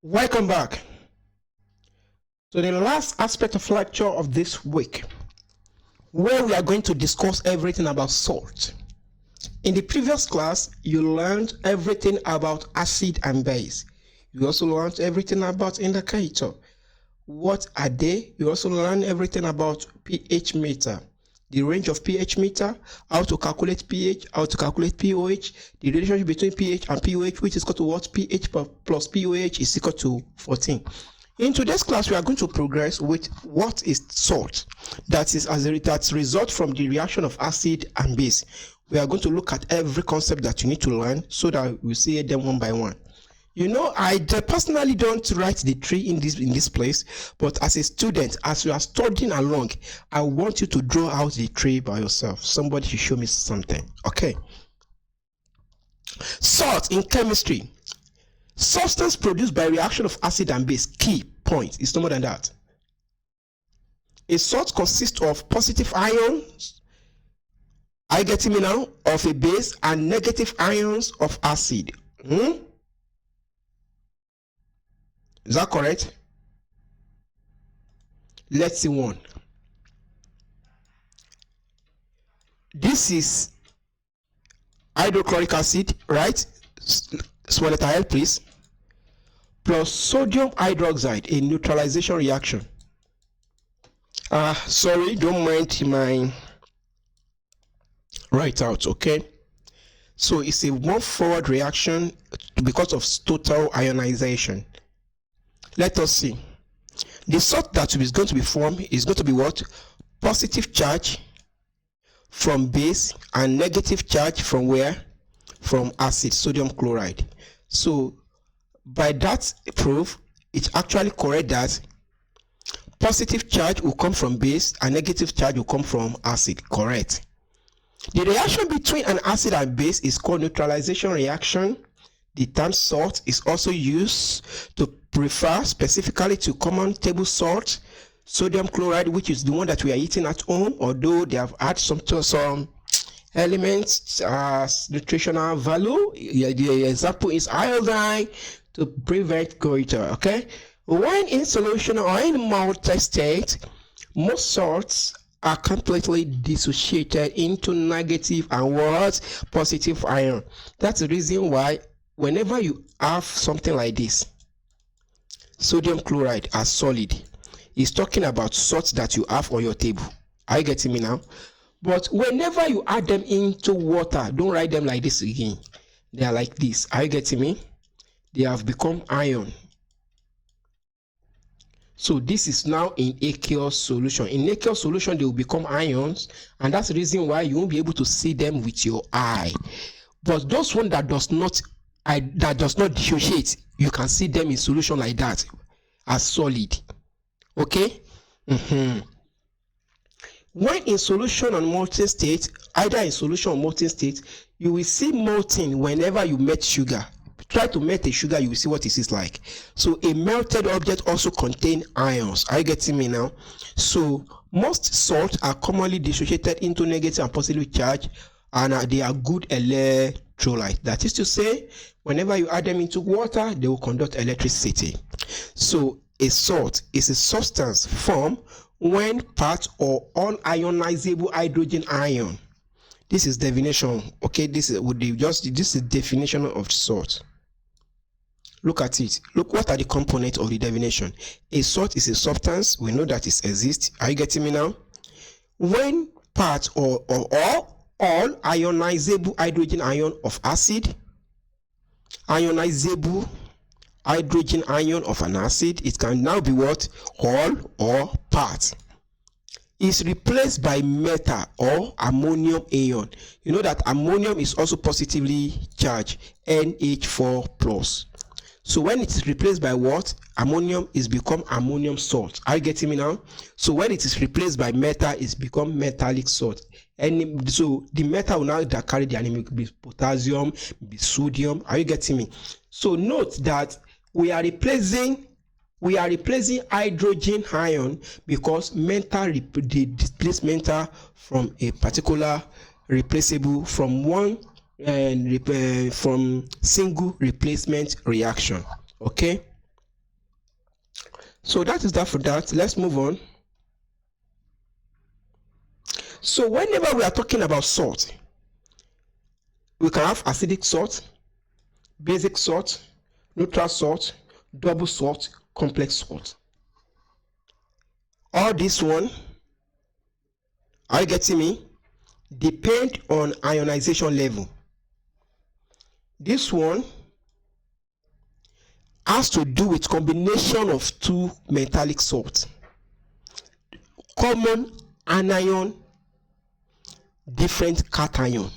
Welcome back. So the last aspect of lecture of this week, where we are going to discuss everything about salt. In the previous class, you learned everything about acid and base. You also learned everything about indicator. What are they? You also learned everything about pH meter, the range of pH meter, how to calculate pH, how to calculate pOH, the relationship between pH and pOH, which is equal to what? pH plus pOH is equal to 14. In today's class, we are going to progress with what is salt. That is as a result from the reaction of acid and base. We are going to look at every concept that you need to learn so that we see them one by one. You know, I personally don't write the tree in this place, but as a student, as you are studying along, I want you to draw out the tree by yourself. Somebody should show me something. Okay. Salt in chemistry. Substance produced by reaction of acid and base. Key point. It's no more than that. A salt consists of positive ions, are you getting me now, of a base and negative ions of acid. Is that correct? Let's see one. This is hydrochloric acid, right? Small letter L, please. Plus sodium hydroxide, a neutralization reaction. Sorry, don't mind my write out, okay? So it's a one-forward reaction because of total ionization. Let us see. The salt that is going to be formed is going to be what? Positive charge from base and negative charge from where? From acid, sodium chloride. So by that proof, it's actually correct that positive charge will come from base and negative charge will come from acid. Correct. The reaction between an acid and base is called neutralization reaction. The term salt is also used to refer specifically to common table salt, sodium chloride, which is the one that we are eating at home, although they have had some elements as nutritional value. The example is iodine to prevent goiter. Okay, when in solution or in molten state, most salts are completely dissociated into negative and what? Positive ion. That's the reason why whenever you have something like this, sodium chloride as solid, is talking about salts that you have on your table. Are you getting me now? But whenever you add them into water, don't write them like this again. They are like this. Are you getting me? They have become ion. So this is now in aqueous solution. In aqueous solution, they will become ions, and that's the reason why you won't be able to see them with your eye. But those one that does not dissociate, you can see them in solution like that as solid. Okay. When in solution on molten state, either in solution or molten state, you will see molten whenever you melt sugar. Try to melt a sugar, you will see what it is like. So a melted object also contains ions. Are you getting me now? So most salts are commonly dissociated into negative and positive charge, and they are good electrolyte. That is to say, whenever you add them into water, they will conduct electricity. So a salt is a substance formed when part or unionizable hydrogen ion. This is definition. Okay, this is definition of salt. Look at it. Look, what are the components of the definition? A salt is a substance. We know that it exists. Are you getting me now? When part or all ionizable hydrogen ion of acid, ionizable hydrogen ion of an acid, it can now be what? All or part. Is replaced by metal or ammonium ion. You know that ammonium is also positively charged, NH4 plus. So when it is replaced by what? Ammonium, is become ammonium salt. Are you getting me now? So when it is replaced by metal, it's become metallic salt. And so the metal will now that carry the name be potassium, be sodium. Are you getting me? So note that we are replacing hydrogen ion because metal displace metal from a particular replaceable from one and from single replacement reaction. Okay, So that is that for that. Let's move on. So whenever we are talking about salt, we can have acidic salt, basic salt, neutral salt, double salt, complex salt. All this one, are you getting me? Depend on ionization level. This one has to do with combination of two metallic salts. Common anion, different cation.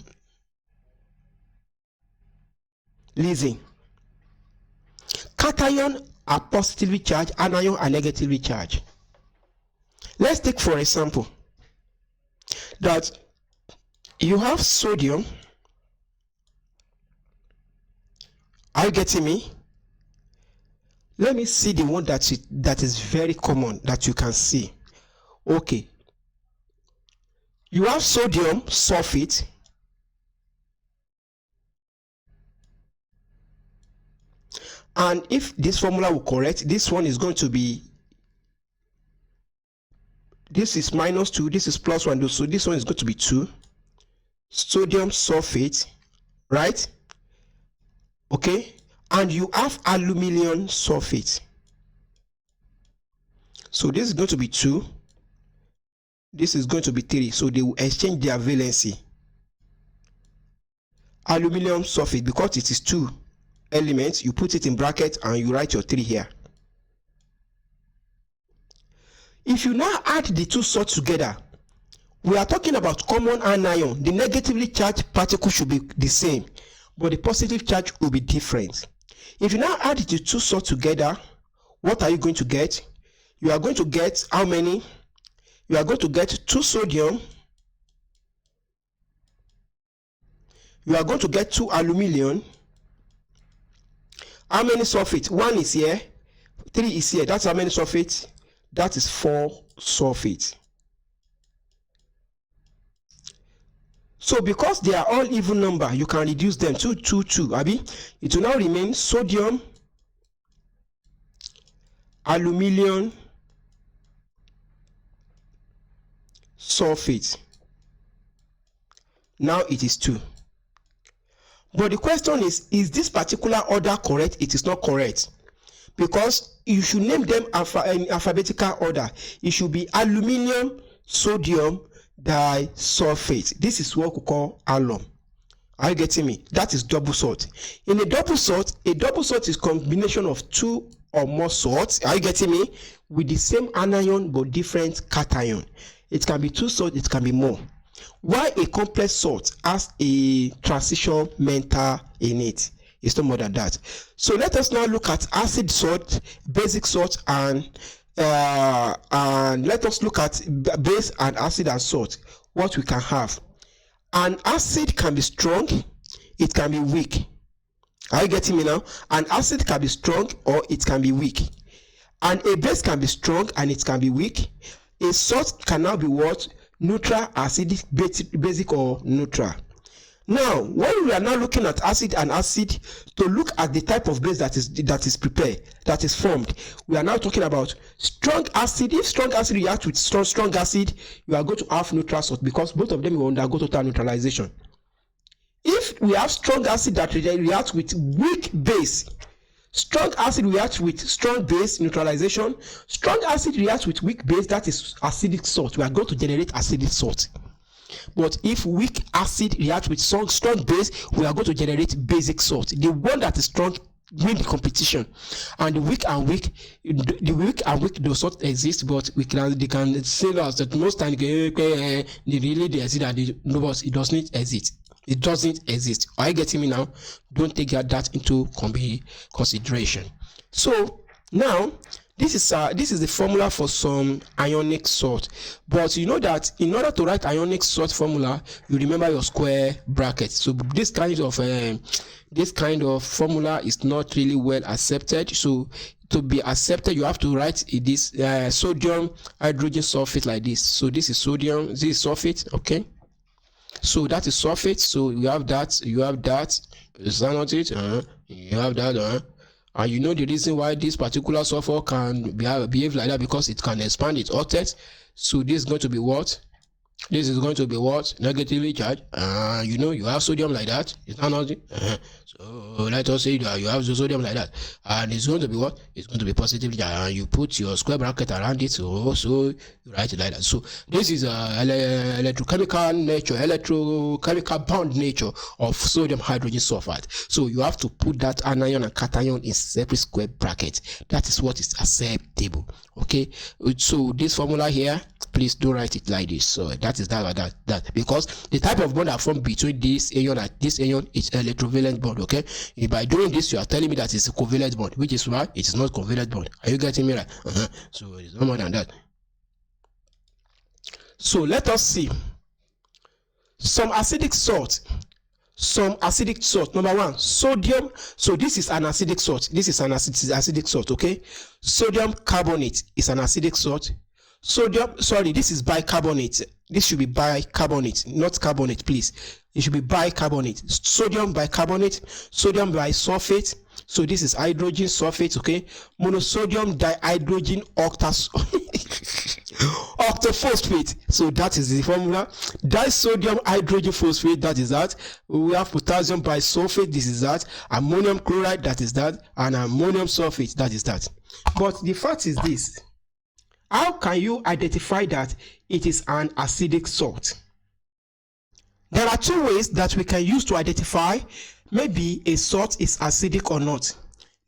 Listen. Cation are positively charged, anion are negatively charged. Let's take for example that you have sodium. Are you getting me? Let me see the one that is very common that you can see. Okay. You have sodium sulfate. And if this formula will correct, this one is going to be, this is -2, this is +1, so this one is going to be 2. Sodium sulfate, right? Okay. And you have aluminum sulfate. So this is going to be 2. This is going to be 3. So they will exchange their valency. Aluminum sulfate, because it is 2 elements, you put it in bracket and you write your 3 here. If you now add the two salts together, we are talking about common anion. The negatively charged particle should be the same, but the positive charge will be different. If you now add the two salts together, what are you going to get? You are going to get how many? You are going to get 2 sodium. You are going to get 2 aluminum. How many sulfate? 1 is here, 3 is here. That's how many sulfate? That is 4 sulfate. So because they are all even number, you can reduce them to 2. Abi, it will now remain sodium, aluminum, sulfate. Now it is 2. But the question is this particular order correct? It is not correct, because you should name them in alphabetical order. It should be aluminum, sodium, disulfate. This is what we call alum. Are you getting me? That is double salt. In a double salt is combination of 2 or more salts. Are you getting me? With the same anion but different cation. It can be 2 salts, it can be more. Why a complex salt has a transition mental in it? It's no more than that. So let us now look at acid salt, basic salt, and let us look at base and acid and salt. What we can have. An acid can be strong, it can be weak. Are you getting me now? An acid can be strong or it can be weak. And a base can be strong and it can be weak. A salt can now be what? Neutral, acidic, basic, or neutral. Now, when we are now looking at acid and acid, to look at the type of base that is prepared, that is formed, we are now talking about strong acid. If strong acid reacts with strong acid, you are going to have neutral salt, because both of them will undergo total neutralization. If we have strong acid that reacts with weak base, strong acid reacts with strong base, neutralization. Strong acid reacts with weak base, that is acidic salt. We are going to generate acidic salt. But if weak acid reacts with strong base, we are going to generate basic salt. The one that is strong win the competition, and the weak and weak does not exist, but they can say that most times they exist, and it does not exist. It doesn't exist. Are you getting me now? Don't take that into consideration. So now this is the formula for some ionic salt. But you know that in order to write ionic salt formula, you remember your square bracket. So this kind of formula is not really well accepted. So to be accepted, you have to write this sodium hydrogen sulfate like this. So this is sodium, this is sulfate, okay? So that is sulfate. So you have that, is that not it? You have that, And you know the reason why this particular sulfur can behave like that, because it can expand its octet. So this is going to be what? This is going to be what? Negatively charged. You know, you have sodium like that. It's not nothing. So let us say that you have the sodium like that. And it's going to be what? It's going to be positively charged. And you put your square bracket around it. So you write it like that. So this is electrochemical bond nature of sodium hydrogen sulfate. So you have to put that anion and cation in separate square bracket. That is what is acceptable. Okay. So this formula here, please don't write it like this. So that is that because the type of bond that formed between this anion and this anion is electrovalent bond. Okay, if by doing this you are telling me that it's a covalent bond, which is why it is not covalent bond. Are you getting me right? So it's no more than that. So let us see some acidic salt. Number one, sodium. So this is an acidic salt. This is an acidic salt. Okay, sodium carbonate is an acidic salt. This is bicarbonate. This should be bicarbonate, not carbonate, please. It should be bicarbonate. Sodium bicarbonate, sodium bisulfate. So this is hydrogen sulfate, okay? Monosodium dihydrogen octophosphate. So that is the formula. Disodium hydrogen phosphate, that is that. We have potassium bisulfate, this is that. Ammonium chloride, that is that. And ammonium sulfate, that is that. But the fact is this. How can you identify that it is an acidic salt? There are two ways that we can use to identify maybe a salt is acidic or not.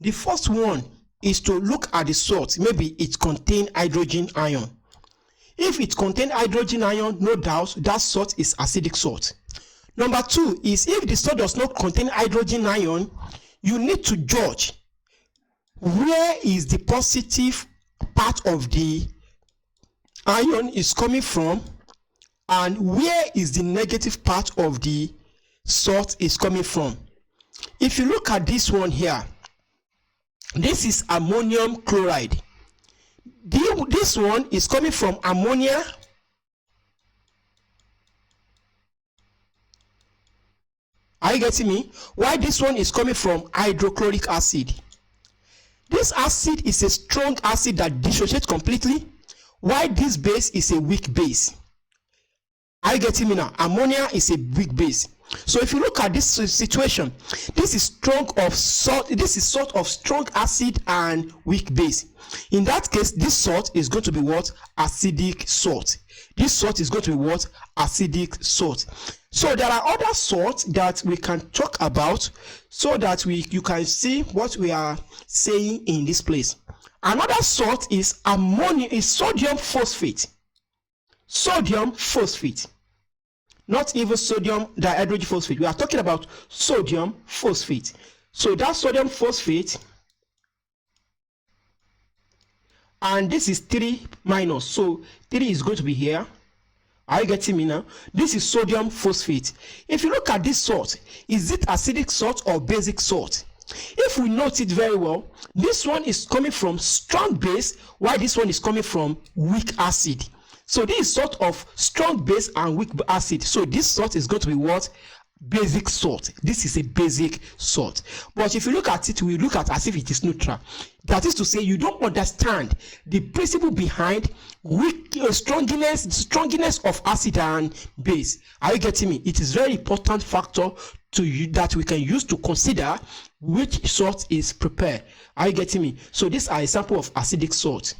The first one is to look at the salt. Maybe it contains hydrogen ion. If it contains hydrogen ion, no doubt that salt is acidic salt. Number two is if the salt does not contain hydrogen ion, you need to judge where is the positive part of the ion is coming from and where is the negative part of the salt is coming from. If you look at this one here, this is ammonium chloride. This one is coming from ammonia. Are you getting me? Why this one is coming from hydrochloric acid? This acid is a strong acid that dissociates completely, while this base is a weak base. Are you getting me now? Ammonia is a weak base. So if you look at this situation, this is salt of strong acid and weak base. In that case, this salt is going to be what? Acidic salt. This salt is going to be what? Acidic salt. So there are other salts that we can talk about so that you can see what we are saying in this place. Another salt is sodium phosphate. Sodium phosphate. Not even sodium dihydrogen phosphate. We are talking about sodium phosphate. So that's sodium phosphate. And this is 3 minus. So 3 is going to be here. Are you getting me now? This is sodium phosphate. If you look at this salt, is it acidic salt or basic salt? If we note it very well, this one is coming from strong base, while this one is coming from weak acid. So this is sort of strong base and weak acid. So this salt is going to be what? Basic salt. This is a basic salt. But if you look at it, we look at as if it is neutral. That is to say, you don't understand the principle behind stronginess of acid and base. Are you getting me? It is very important factor to you that we can use to consider which salt is prepared. Are you getting me? So these are examples of acidic salt.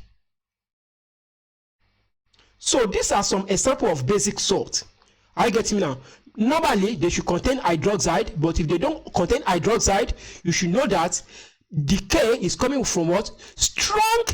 So these are some examples of basic salt. Are you getting me now? Normally, they should contain hydroxide, but if they don't contain hydroxide, you should know that decay is coming from what? Strong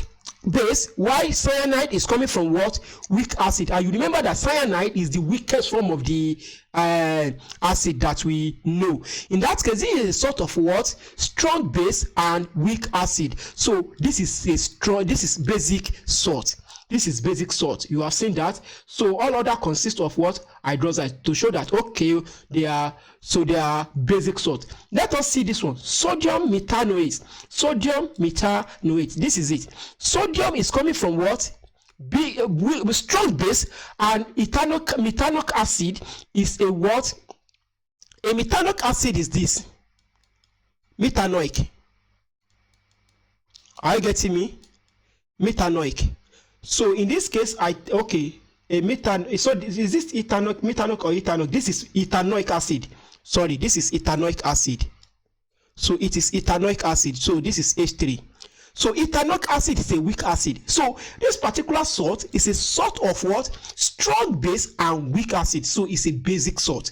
base, while cyanide is coming from what? Weak acid. And you remember that cyanide is the weakest form of the acid that we know. In that case, this is a sort of what? Strong base and weak acid. So this is basic salt. This is basic salt. You have seen that. So all other consist of what? Hydroxide, to show that okay, they are basic salt. Let us see this one. Sodium methanoate. Sodium methanoate. This is it. Sodium is coming from what? Strong base, and methanoic acid is a what? A methanoic acid is this. Methanoic. Are you getting me? Methanoic. So in this case, a methan. So is this methanoic or ethanoic? This is ethanoic acid. Sorry, this is ethanoic acid. So it is ethanoic acid. So this is H3. So ethanoic acid is a weak acid. So this particular salt is a salt of what? Strong base and weak acid. So it's a basic salt.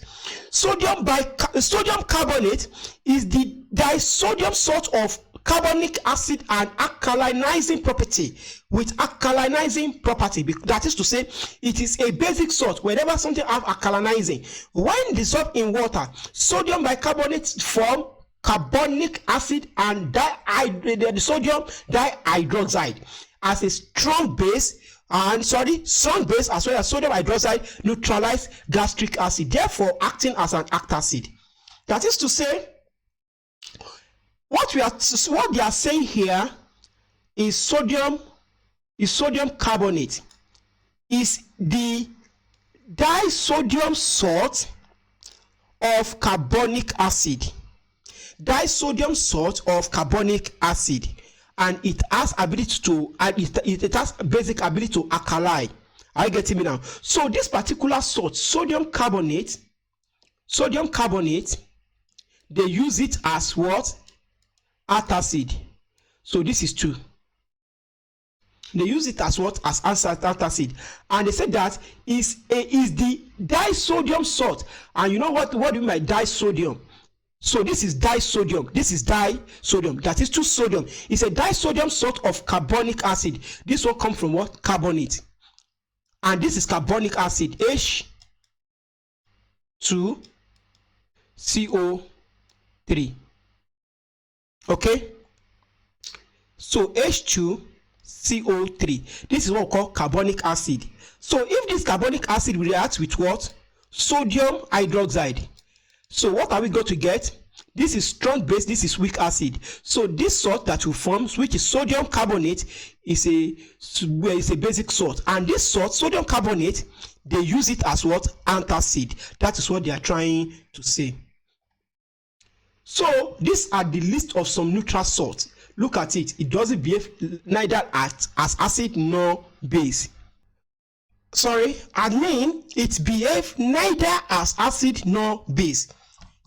Sodium carbonate is the disodium salt of carbonic acid and alkalinizing property with alkalinizing property. That is to say, it is a basic salt. Whenever something have alkalinizing, when dissolved in water, sodium bicarbonate form carbonic acid and sodium dihydroxide as a strong base as well as sodium hydroxide neutralize gastric acid, therefore acting as an antacid. That is to say, what they are saying here is sodium carbonate is the disodium salt of carbonic acid. Disodium salt of carbonic acid, and it has ability to it has basic ability to alkali. Are you getting me now? So this particular salt, sodium carbonate, they use it as what? Antacid. So this is 2. They use it as what? As antacid, and they said that is the disodium salt. And you know what do you mean by disodium? So this is disodium. This is disodium. That is 2 sodium. It's a disodium salt of carbonic acid. This will come from what? Carbonate. And this is carbonic acid. H2CO3. Okay? So H2CO3. This is what we call carbonic acid. So if this carbonic acid reacts with what? Sodium hydroxide. So what are we going to get? This is strong base, this is weak acid. So this salt that will form, which is sodium carbonate, is a basic salt. And this salt, sodium carbonate, they use it as what? Antacid. That is what they are trying to say. So these are the list of some neutral salts. Look at it. It doesn't behave neither as acid nor base. It behaves neither as acid nor base.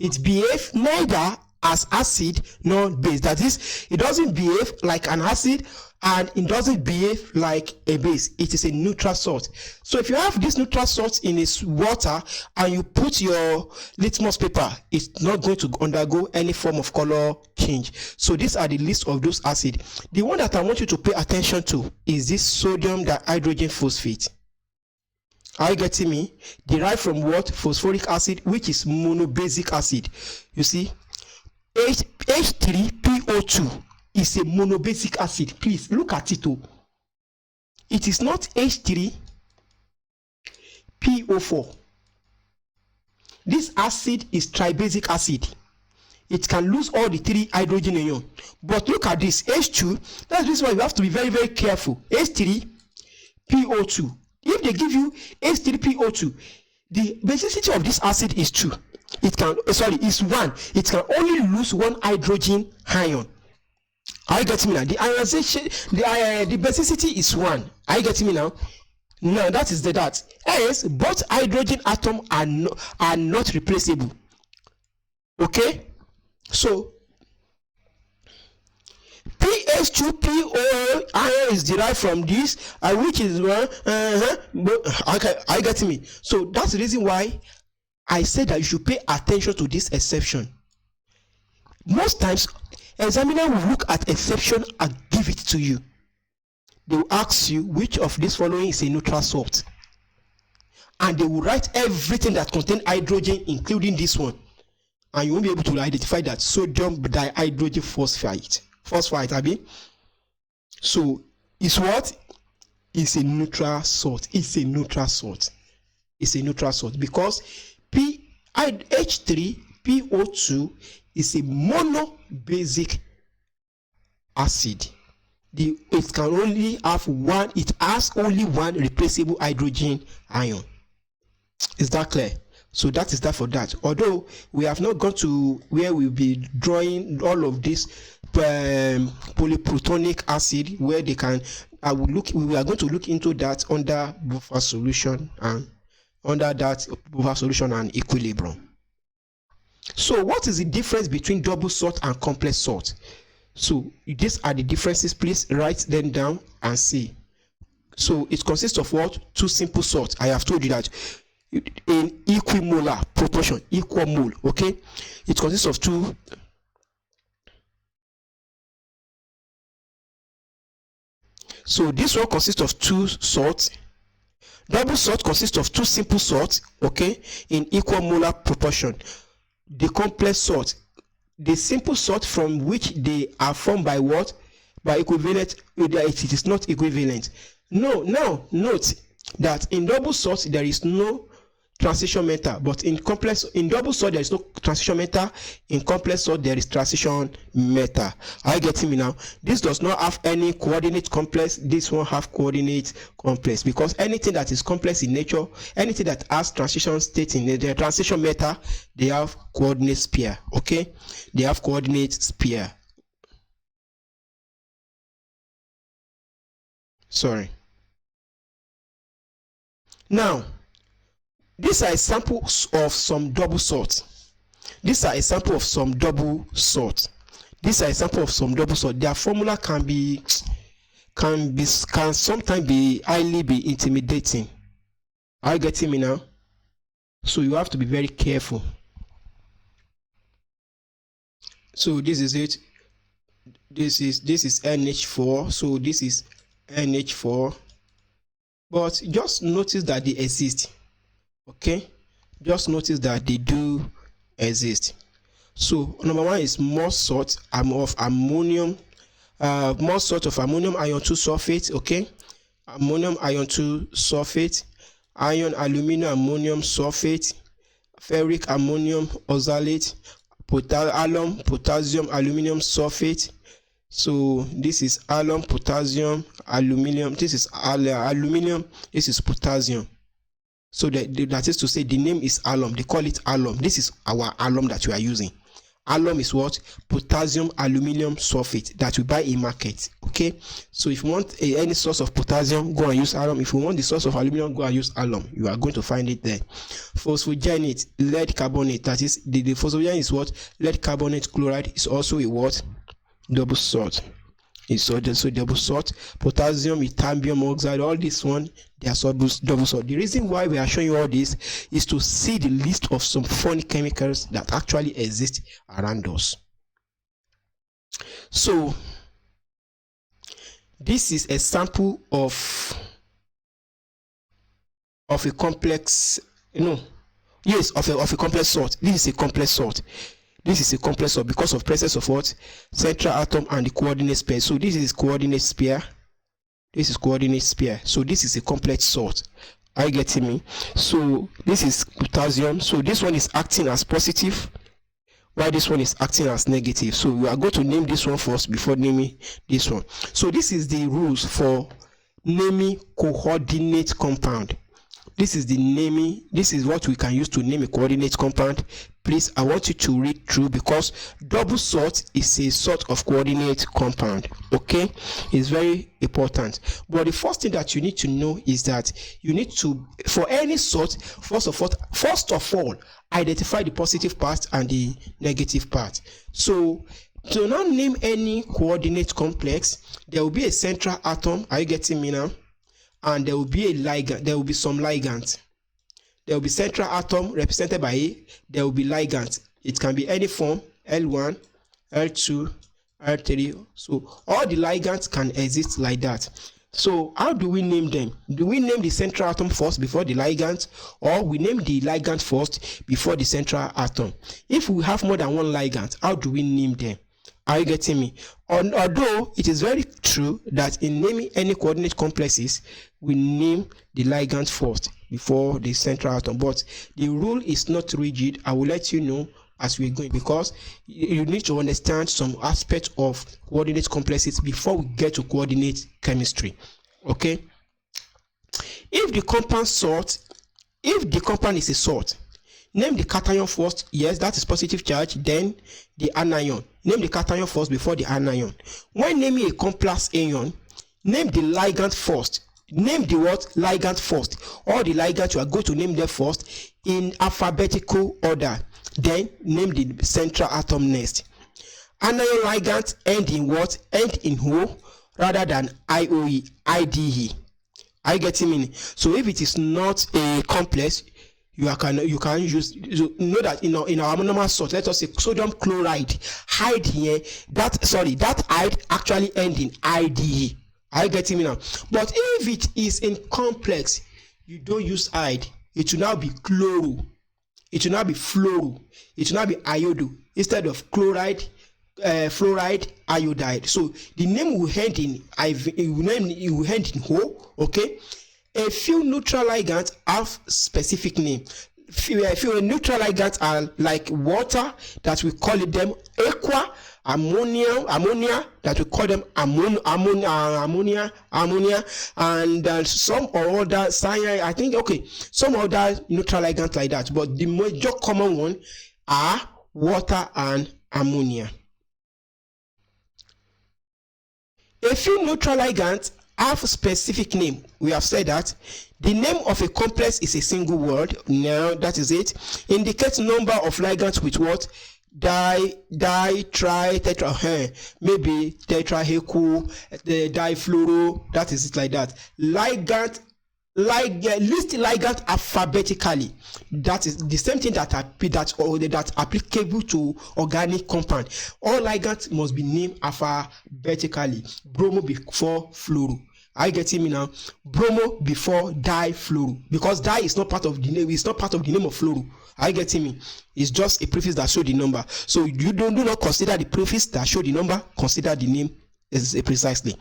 It behaves neither as acid nor base. That is, it doesn't behave like an acid and it doesn't behave like a base. It is a neutral salt. So if you have this neutral salt in its water and you put your litmus paper, it's not going to undergo any form of color change. So these are the list of those acids. The one that I want you to pay attention to is this sodium dihydrogen phosphate. Are you getting me? Derived from what? Phosphoric acid, which is monobasic acid. You see, H3PO2 is a monobasic acid. Please look at it. It is not H3PO4. This acid is tribasic acid. It can lose all the 3 hydrogen ions. But look at this H2. That's this why you have to be very, very careful. H3PO2. If they give you H3PO2, the basicity of this acid is 2. Is 1. It can only lose 1 hydrogen ion. Are you getting me now? The ionization, the basicity is 1. Are you getting me now? Now that is that. Hence, both hydrogen atoms are not replaceable. Okay? So PH2PO ion is derived from this, which is one. Okay, are you getting me? So that's the reason why I said that you should pay attention to this exception. Most times, examiner will look at exception and give it to you. They will ask you which of these following is a neutral salt, and they will write everything that contains hydrogen, including this one, and you won't be able to identify that sodium dihydrogen phosphate. So it's what? It's a neutral salt. It's a neutral salt. It's a neutral salt because H3PO2 is a monobasic acid. It can only have one. It has only one replaceable hydrogen ion. Is that clear? So that is that for that. Although we have not gone to where we'll be drawing all of this polyprotonic acid, where they can, we are going to look into that under buffer solution and equilibrium. So what is the difference between double salt and complex salt? So these are the differences. Please write them down and see. So it consists of what? Two simple salts. I have told you that in equimolar proportion, equal mole. Okay, it consists of two. So this one consists of two salts. Double salt consists of two simple salts, okay, in equal molar proportion. The complex salt, the simple salt from which they are formed by what? By equivalent. It is not equivalent. No, now note that in double salt there is no transition metal, but in double salt there is no transition metal. In complex salt there is transition metal. Are you getting me now? This does not have any coordinate complex. This one have coordinate complex, because anything that is complex in nature, anything that has transition state in the transition metal, they have coordinate pair. Okay, they have coordinate pair. Sorry. Now, these are examples of some double salt. These are examples of some double salt. These are examples of some double salt. Their formula can sometimes be highly intimidating. Are you getting me now? So you have to be very careful. So this is it. This is NH4. So this is NH4. But just notice that they exist. Okay, just notice that they do exist. So number one is more salt of ammonium, more salt of ammonium iron 2 sulfate. Okay, ammonium iron 2 sulfate, iron aluminum ammonium sulfate, ferric ammonium oxalate, alum potassium aluminum sulfate. So this is alum potassium aluminum. This is aluminum. This is potassium. So that is to say, the name is alum. They call it alum. This is our alum that we are using. Alum is what? Potassium aluminum sulfate that we buy in market. Okay, so if you want any source of potassium, go and use alum. If you want the source of aluminum, go and use alum. You are going to find it there. Phosphogenate, lead carbonate. That is the phosphogenate is what? Lead carbonate chloride is also a what? Double salt. It's also double salt. Potassium, ethambium oxide, all this one, they are double salt. The reason why we are showing you all this is to see the list of some funny chemicals that actually exist around us. So this is a sample of a complex, of a complex salt. This is a complex salt. This is a complex salt because of presence of what? Central atom and the coordinate pair. So this is coordinate pair. This is coordinate pair. So this is a complex salt. Are you getting me? So this is potassium. So this one is acting as positive, while this one is acting as negative. So we are going to name this one first before naming this one. So this is the rules for naming coordinate compound. This is the naming. This is what we can use to name a coordinate compound. Please, I want you to read through, because double salt is a sort of coordinate compound. Okay, it's very important. But the first thing that you need to know is that you need to, for any salt, first of all, identify the positive part and the negative part. So to now name any coordinate complex, there will be a central atom. Are you getting me now? And there will be a ligand. There will be some ligand. There will be central atom represented by A. There will be ligand. It can be any form, L1, L2, L3. So all the ligands can exist like that. So how do we name them? Do we name the central atom first before the ligand, or we name the ligand first before the central atom? If we have more than one ligand, how do we name them? Are you getting me? Although it is very true that in naming any coordinate complexes, we name the ligand first before the central atom, but the rule is not rigid. I will let you know as we're going, because you need to understand some aspect of coordinate complexes before we get to coordinate chemistry. Okay, if the compound is a salt, Name the cation first. Yes, that is positive charge. Then the anion. Name the cation first before the anion. When naming a complex ion, name the ligand first. Name the what? Ligand first. All the ligands you are going to name them first in alphabetical order. Then name the central atom next. Anion ligands end in what? End in O rather than IOE, IDE. Are you getting me? So if it is not a complex, you can use, know that in our normal salt, let us say sodium chloride, hide here, that hide actually end in IDE. Are you getting me now? But if it is in complex, you don't use hide, it will now be chloro, it will now be fluoro, it will now be iodo instead of chloride, fluoride, iodide. So the name will end in O. Okay. A few neutral ligands have specific name. Few neutral ligands are like water, that we call them aqua, ammonia, that we call them ammonia, and some other cyanide. I think some other neutral ligands like that. But the major common one are water and ammonia. A few neutral ligands have specific name. We have said that the name of a complex is a single word. Now that is it. Indicates number of ligands with what? Di, tri, tetra, maybe tetrahecu, the difluoro. That is it like that. Ligand, list ligand alphabetically. That is the same thing that applicable to organic compound. All ligands must be named alphabetically. Bromo before fluoro. Are you getting me now? Bromo before difluoro, because di is not part of the name. It's not part of the name of fluoro. Are you getting me? It's just a prefix that show the number. So you do not consider the prefix that show the number. Consider the name precisely.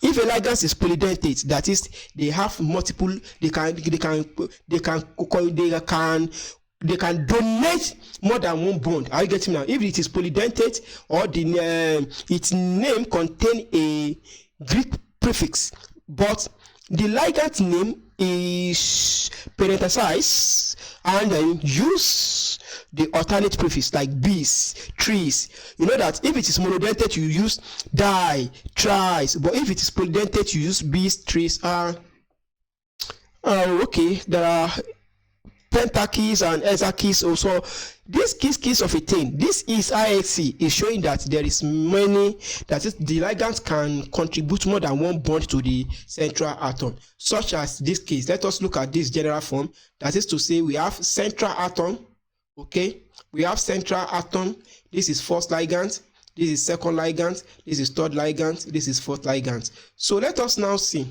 If a ligand is polydentate, that is, they have multiple, they can donate more than one bond. Are you getting me now? If it is polydentate, or its name contain a Greek prefix, but the ligand name is parenthesized, and then use the alternate prefix like bees, trees. You know that if it is monodentate, you use di, tris, but if it is polydentate, you use bees, trees. Okay, there are pentakeys and hexakeys also. This keys of a thing, this is IHC, is showing that there is many, that is, the ligands can contribute more than one bond to the central atom, such as this case. Let us look at this general form. That is to say, we have central atom. Okay, we have central atom. This is first ligand, this is second ligand, this is third ligand, this is fourth ligand. So let us now see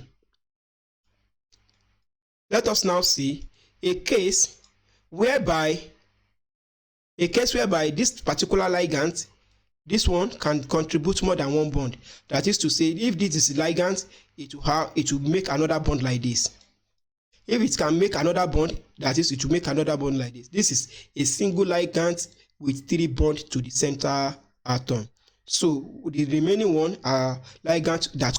a case whereby this particular ligand, this one can contribute more than one bond. That is to say, if this is ligand, it will make another bond like this. If it can make another bond, that is, it will make another bond like this. This is a single ligand with 3 bonds to the center atom. So the remaining one are ligands that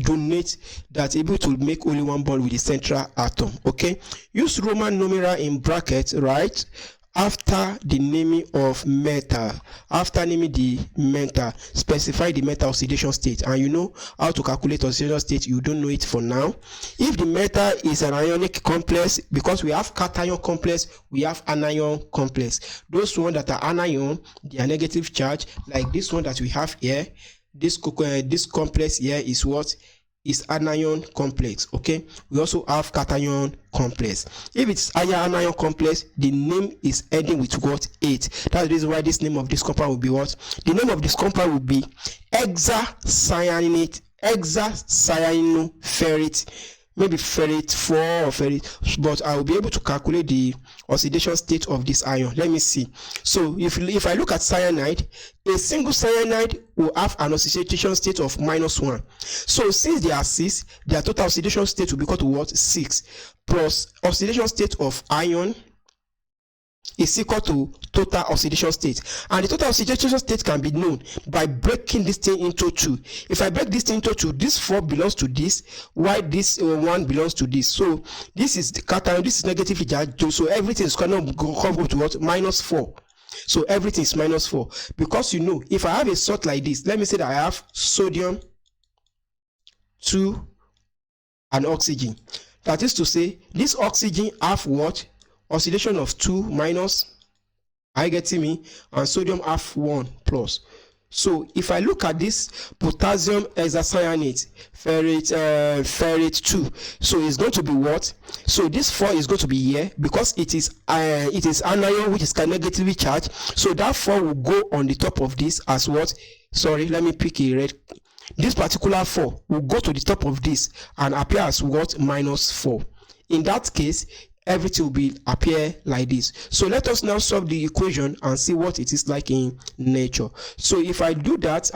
donate, that able to make only one bond with the central atom. Okay, use Roman numeral in brackets, right, after the naming of metal. After naming the metal, specify the metal oxidation state, and you know how to calculate oxidation state. You don't know it for now. If the metal is an ionic complex, because we have cation complex, we have anion complex. Those ones that are anion, they are negative charge, like this one that we have here. This complex here is what? Is anion complex. Okay, we also have cation complex. If it's anion complex, the name is ending with what? 8. That's the reason why this name of this compound will be what? The name of this compound will be hexacyanoferrite, maybe ferrite 4 or ferrite, but I will be able to calculate the oxidation state of this ion. Let me see. So if I look at cyanide, a single cyanide will have an oxidation state of -1. So since they are 6, their total oxidation state will be equal to what? 6 plus oxidation state of ion is equal to total oxidation state, and the total oxidation state can be known by breaking this thing into two. If I break this thing into two, this 4 belongs to this, while this 1 belongs to this. So this is the cation, this is negative charge, so everything is going to come up to what? -4. So everything is -4, because you know, if I have a salt like this, let me say that I have sodium 2 and oxygen. That is to say, this oxygen have what? Oxidation of 2 minus, are you getting me? And sodium have 1 plus. So if I look at this potassium hexacyanate, ferrate 2, so it's going to be what? So this 4 is going to be here, because it is anion which is negatively charged. So that 4 will go on the top of this as what? Sorry, let me pick a red. This particular 4 will go to the top of this and appear as what? -4. In that case, everything will be appear like this. So let us now solve the equation and see what it is like in nature. So if I do that,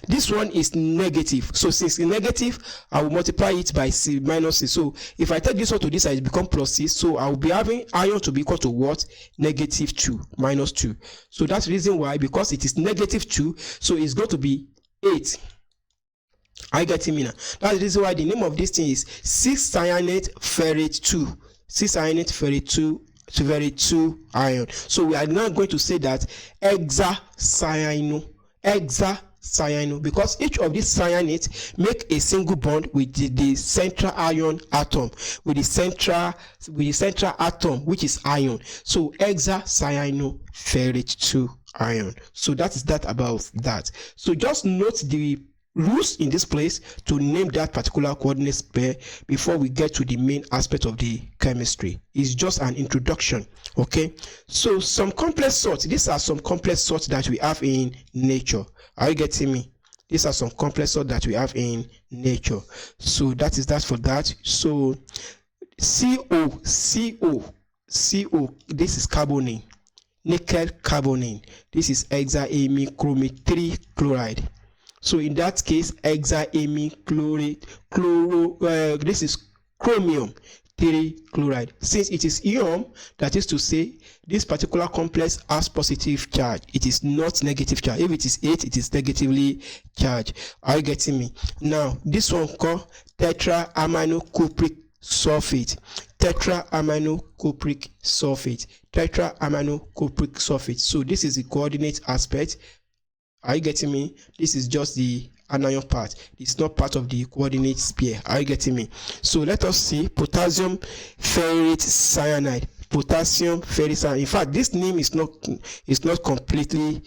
this one is negative. So since it's negative, I will multiply it by C minus C. So if I take this one to this side, it becomes plus C. So I will be having iron to be equal to what? -2 minus 2. So that's the reason why, because it is -2, so it's going to be 8. I get it now. That's the reason why the name of this thing is 6-cyanate ferrate 2. 6-cyanate ferrate 2 iron. So we are now going to say that hexacyano, because each of these cyanates make a single bond with the central ion atom, with the central atom, which is iron. So hexacyano ferrate 2 iron. So that is that about that. So just note the rules in this place to name that particular coordinate pair before we get to the main aspect of the chemistry. It's just an introduction. Okay, so some complex salts. These are some complex salts that we have in nature. Are you getting me? These are some complex salts that we have in nature. So that is that for that. So CO, this is carbonate, nickel carbonate. This is hexaamine chromate 3 chloride. So in that case, hexaamine chlorate, this is chromium 3 chloride. Since it is ion, that is to say, this particular complex has positive charge. It is not negative charge. If it is 8, it is negatively charged. Are you getting me? Now, this one called tetraaminocupric sulfate. Tetraaminocupric sulfate. So this is the coordinate aspect. Are you getting me? This is just the anion part. It's not part of the coordinate pair. Are you getting me? So let us see potassium ferrate cyanide. Potassium ferrate cyanide. In fact, this name is not completely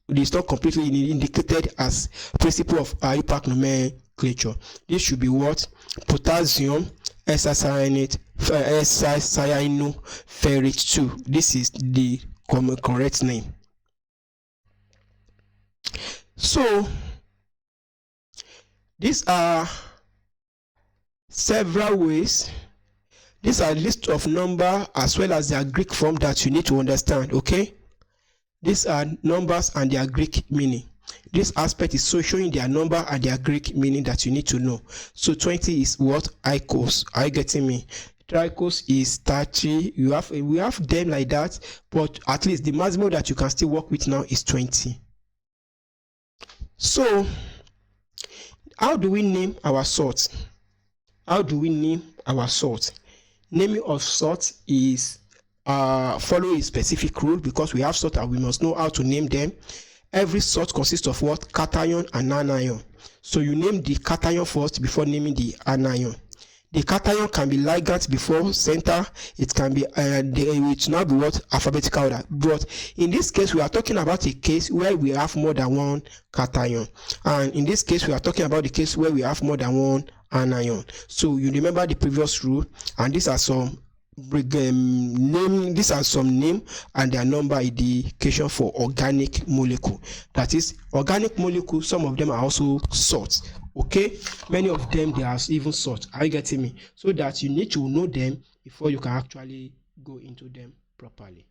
indicated as principle of IUPAC nomenclature. This should be what? Potassium hexacyanate ferrate 2. This is the correct name. So these are several ways. These are a list of number as well as their Greek form that you need to understand. Okay, these are numbers and their Greek meaning. This aspect is showing their number and their Greek meaning that you need to know. So 20 is what? Icos. Are you getting me? Tricos is 30. We have them like that, but at least the maximum that you can still work with now is 20. So how do we name our salt? Naming of salt is follow a specific rule, because we have salt and we must know how to name them. Every salt consists of what? Cation and anion. So you name the cation first before naming the anion. The cation can be ligand before center. It can be it now be what? Alphabetical order. But in this case, we are talking about a case where we have more than one cation, and in this case, we are talking about the case where we have more than one anion. So you remember the previous rule, and these are some name. These are some name and their number indication for organic molecule. That is organic molecule. Some of them are also salts. Okay, many of them they are even salt. Are you getting me? So that you need to know them before you can actually go into them properly.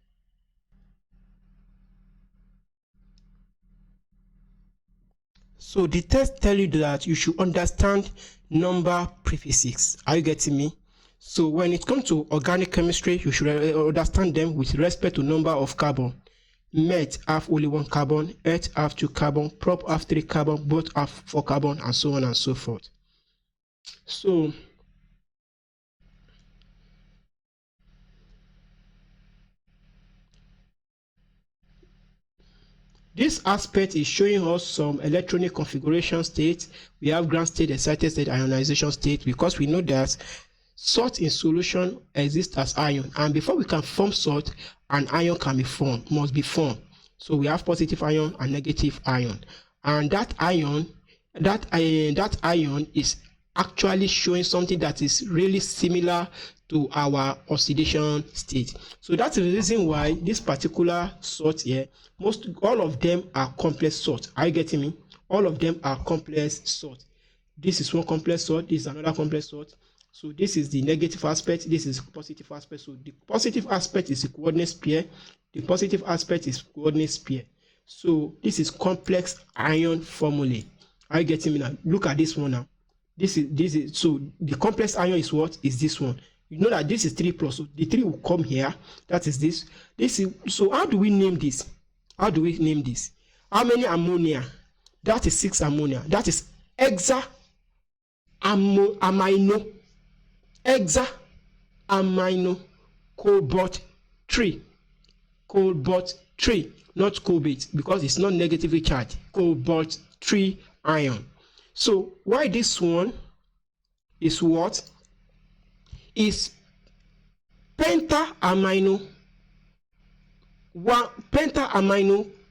So the test tell you that you should understand number prefixes. Are you getting me? So when it comes to organic chemistry, you should understand them with respect to number of carbon. Met have only 1 carbon, earth have 2 carbon, prop have 3 carbon, both have 4 carbon, and so on and so forth. So this aspect is showing us some electronic configuration states. We have ground state, excited state, ionization state, because we know that salt in solution exists as ion, and before we can form salt, an ion must be formed. So we have positive ion and negative ion, and that ion is actually showing something that is really similar to our oxidation state. So that's the reason why this particular salt here, all of them are complex salt. Are you getting me? All of them are complex salt. This is one complex salt, this is another complex salt. So this is the negative aspect, this is positive aspect. So the positive aspect is a coordinate pair, the positive aspect is coordinate pair. So this is complex ion formulae. Are you getting me now? Look at this one now. This is so the complex ion is what? Is this one. You know that this is 3+, so the 3 will come here. That is this. This is, so how do we name this? How do we name this? How many ammonia? That is 6 ammonia. That is hexa amino. Hexa amino cobalt 3. Cobalt 3, not cobalt, because it's not negatively charged. Cobalt 3 ion. So why this one is what? Is penta-amino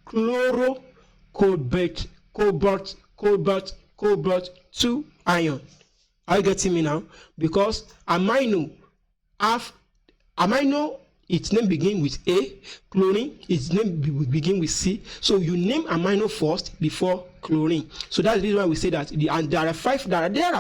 chloro cobalt 2 ion. Are you getting me now? Because amino its name begin with A, chlorine its name begin with C. So you name amino first before chlorine. So that's the reason why we say that there are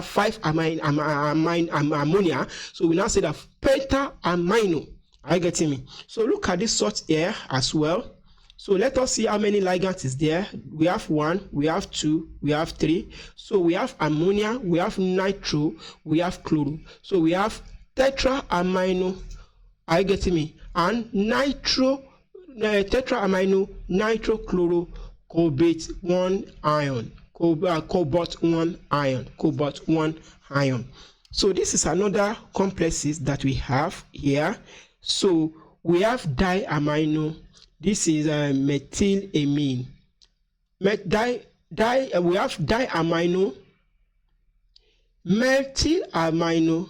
5 ammonia. So we now say that penta-amino. Are you getting me? So look at this salt here as well. So let us see how many ligands is there. We have 1, we have 2, we have 3. So we have ammonia, we have nitro, we have chloro. So we have tetra-amino. Are you getting me? And tetra-amino nitrochloro cobalt 1 ion. Cobalt 1 ion. So this is another complexes that we have here. So we have diamino. This is methylamine. We have diamino, methylamino,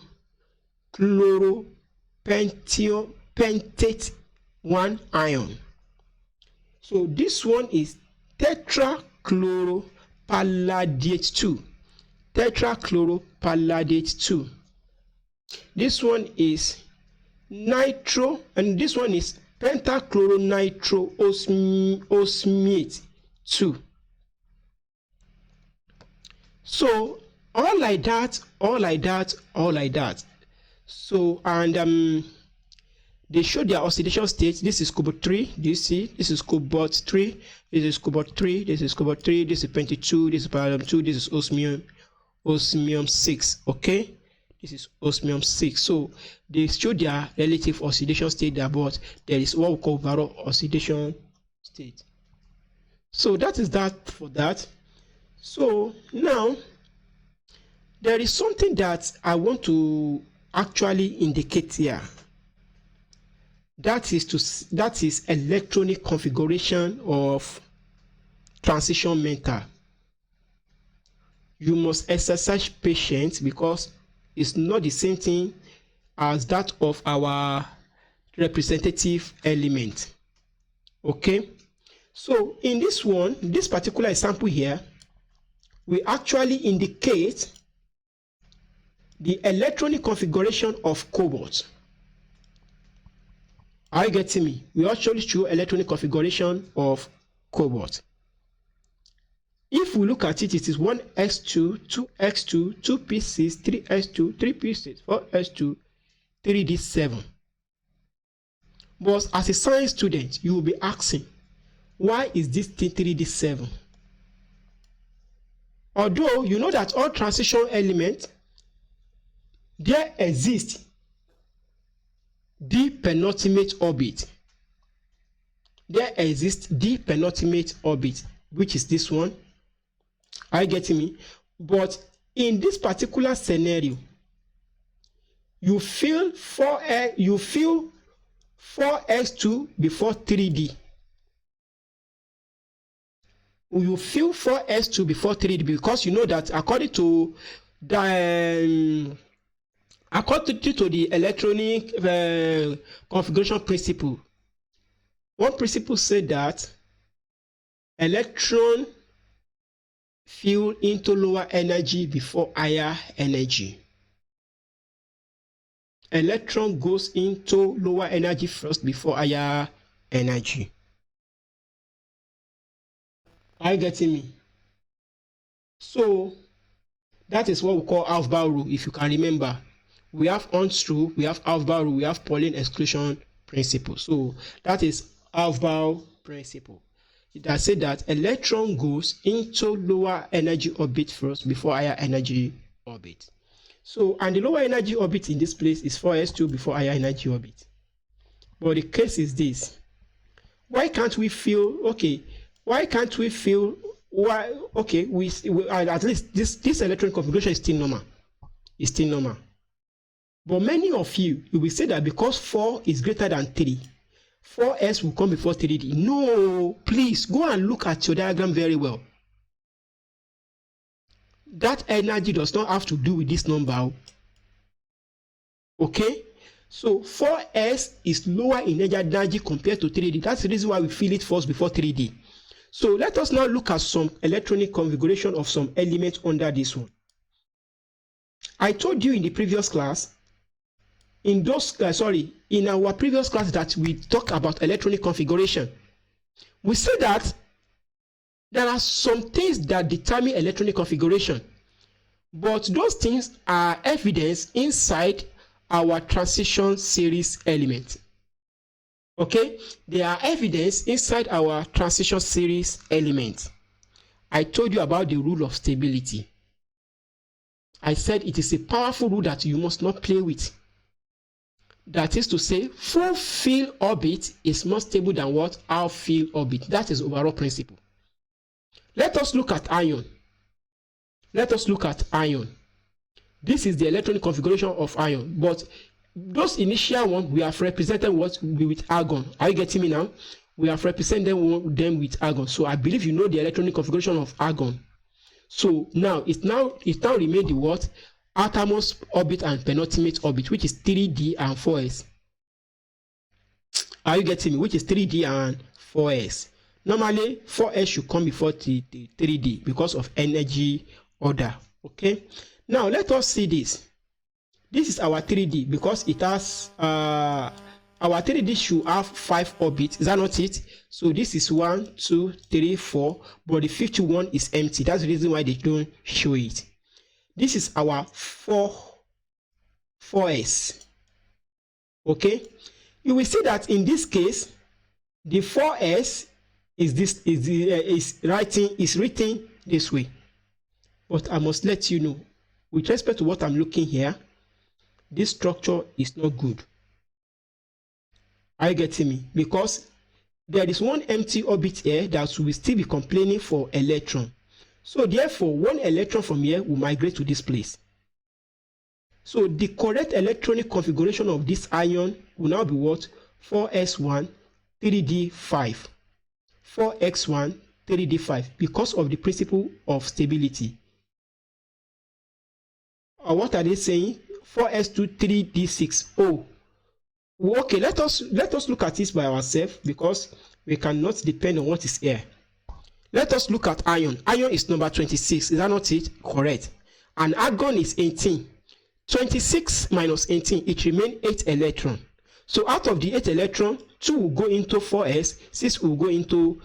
chloropentate 1 ion. So this one is tetrachloropalladate 2. Tetrachloropalladate 2. This one is nitro, and this one is pentachloronitroosmiate 2. So all like that. So and they show their oxidation state. This is cobalt 3. Do you see? This is cobalt 3. This is cobalt 3. This is cobalt 3. This is penta-2. This is palladium 2. This is osmium 6. Okay. This is osmium 6. So they show their relative oxidation state there, but there is what we call overall oxidation state. So that is that for that. So now there is something that I want to actually indicate here. That is electronic configuration of transition metal. You must exercise patience because it's not the same thing as that of our representative element. Okay, so in this one, this particular example here, we actually indicate the electronic configuration of cobalt. Are you getting me? We actually show electronic configuration of cobalt. If we look at it, it is 1s2, 2x2, 2p6, 3s2, 3p6, 4s2, 3d7. But as a science student, you will be asking, why is this 3d7? Although you know that all transition elements, there exist the penultimate orbit. There exists the penultimate orbit, which is this one. Are you getting me? But in this particular scenario, you feel 4s2 before 3d. You feel 4s2 before 3d because you know that according to the electronic configuration principle, one principle said that electron feel into lower energy before higher energy. Electron goes into lower energy first before higher energy. Are you getting me? So that is what we call Aufbau rule. If you can remember, we have Hund's rule, we have Aufbau rule, we have Pauling exclusion principle. So that is Aufbau principle. That said that electron goes into lower energy orbit first before higher energy orbit. So, and the lower energy orbit in this place is 4s2 before higher energy orbit. But the case is this. Why can't we feel, okay, why can't we feel, why, okay, we at least this electron configuration is still normal. It's still normal. But many of you will say that because 4 is greater than 3, 4s will come before 3d. No, please go and look at your diagram very well. That energy does not have to do with this number. Okay? So 4s is lower in energy compared to 3d. That's the reason why we feel it first before 3d. So let us now look at some electronic configuration of some elements under this one. I told you in the previous class, in our previous class that we talked about electronic configuration. We said that there are some things that determine electronic configuration, but those things are evidence inside our transition series element. Okay, they are evidence inside our transition series element. I told you about the rule of stability. I said it is a powerful rule that you must not play with. That is to say, full field orbit is more stable than what? Half field orbit. That is overall principle. Let us look at iron. Let us look at iron. This is the electronic configuration of iron. But those initial ones, we have represented what with argon. Are you getting me now? We have represented them with argon. So I believe you know the electronic configuration of argon. So now it now remains the what? Outermost orbit and penultimate orbit, which is 3d and 4s. Are you getting me? Which is 3d and 4s. Normally 4s should come before 3d because of energy order. Okay, now let us see this. This is our 3d because it has our 3d should have 5 orbits. Is that not it? So this is 1 2 3 4, but the 51 is empty. That's the reason why they don't show it. This is our 4s. Okay, you will see that in this case the 4s is written this way. But I must let you know, with respect to what I'm looking here, this structure is not good. Are you getting me? Because there is one empty orbit here that will still be complaining for electron. So therefore, one electron from here will migrate to this place. So the correct electronic configuration of this ion will now be what? 4s1, 3d5. 4x1, 3d5, because of the principle of stability. Or what are they saying? 4s2, 3d6. Oh, okay. Let us look at this by ourselves because we cannot depend on what is here. Let us look at iron. Iron is number 26. Is that not it? Correct. And argon is 18. 26 minus 18, it remains 8 electrons. So out of the 8 electrons, 2 will go into 4s, 6 will go into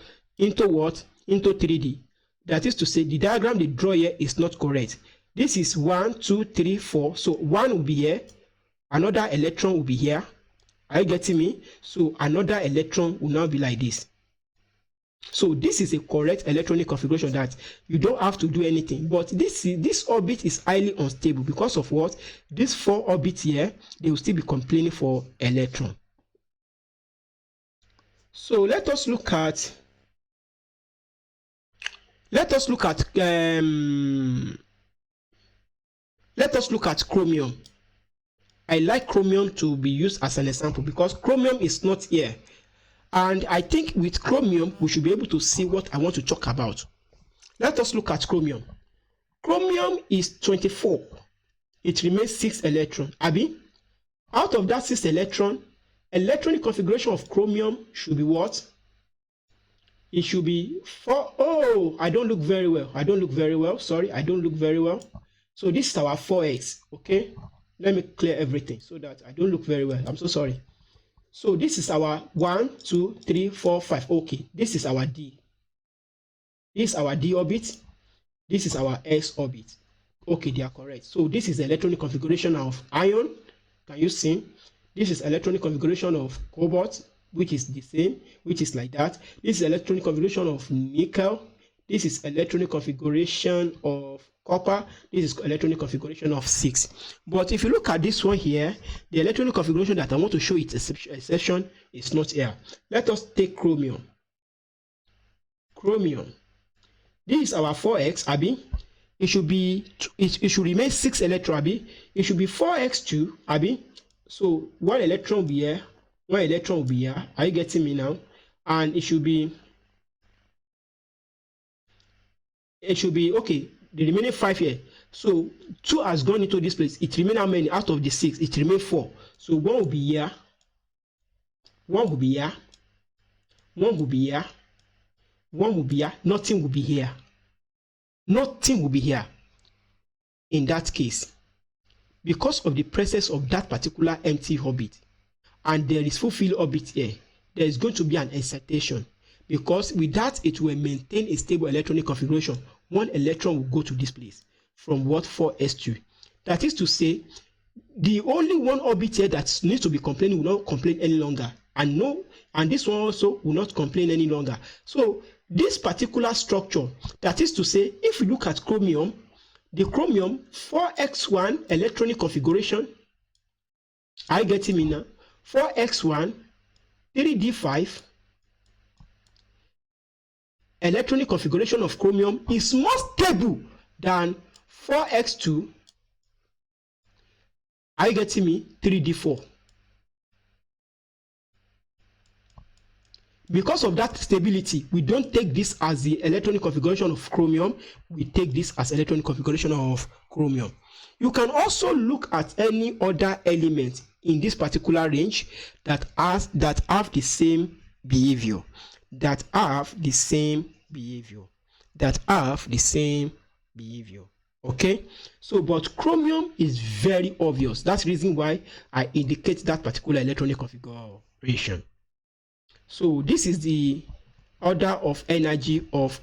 what? Into 3d. That is to say, the diagram they draw here is not correct. This is 1, 2, 3, 4. So 1 will be here. Another electron will be here. Are you getting me? So another electron will now be like this. So this is a correct electronic configuration that you don't have to do anything. But this orbit is highly unstable because of what? These 4 orbits here, they will still be complaining for electron. So let us look at chromium. I like chromium to be used as an example because chromium is not here. And I think with chromium, we should be able to see what I want to talk about. Let us look at chromium. Chromium is 24. It remains 6 electrons. Abi, out of that 6 electrons, electronic configuration of chromium should be what? It should be 4. Oh, I don't look very well. Sorry, I don't look very well. So this is our 4x. Okay, let me clear everything so that I don't look very well. I'm so sorry. So this is our 1, 2, 3, 4, 5. Okay, this is our D. This is our D orbit. This is our S orbit. Okay, they are correct. So this is the electronic configuration of iron. Can you see? This is electronic configuration of cobalt, which is the same, which is like that. This is electronic configuration of nickel. This is electronic configuration of copper. This is electronic configuration of 6. But if you look at this one here, the electronic configuration that I want to show its exception is not here. Let us take chromium. Chromium. This is our 4x, Abi. It should remain 6 electron, Abi. It should be 4x2, Abi. So 1 electron will be here, 1 electron will be here. Are you getting me now? And it should be okay. The remaining 5 here. So 2 has gone into this place. It remains how many out of the 6? It remains 4. So 1 will be here, 1 will be here, 1 will be here, 1 will be here. Nothing will be here. Nothing will be here in that case because of the presence of that particular empty orbit, and there is fulfilled orbit here. There is going to be an excitation because with that it will maintain a stable electronic configuration. 1 electron will go to this place from what 4s2. That is to say, the only 1 orbit here that needs to be complaining will not complain any longer, and this one also will not complain any longer. So this particular structure, that is to say, if you look at chromium, the chromium 4x1 electronic configuration, are you getting me now? 4x1 3d5 electronic configuration of chromium is more stable than 4x2, are you getting me? 3d4. Because of that stability, we don't take this as the electronic configuration of chromium, we take this as electronic configuration of chromium. You can also look at any other element in this particular range that have the same behavior, okay? So but chromium is very obvious. That's the reason why I indicate that particular electronic configuration. So this is the order of energy of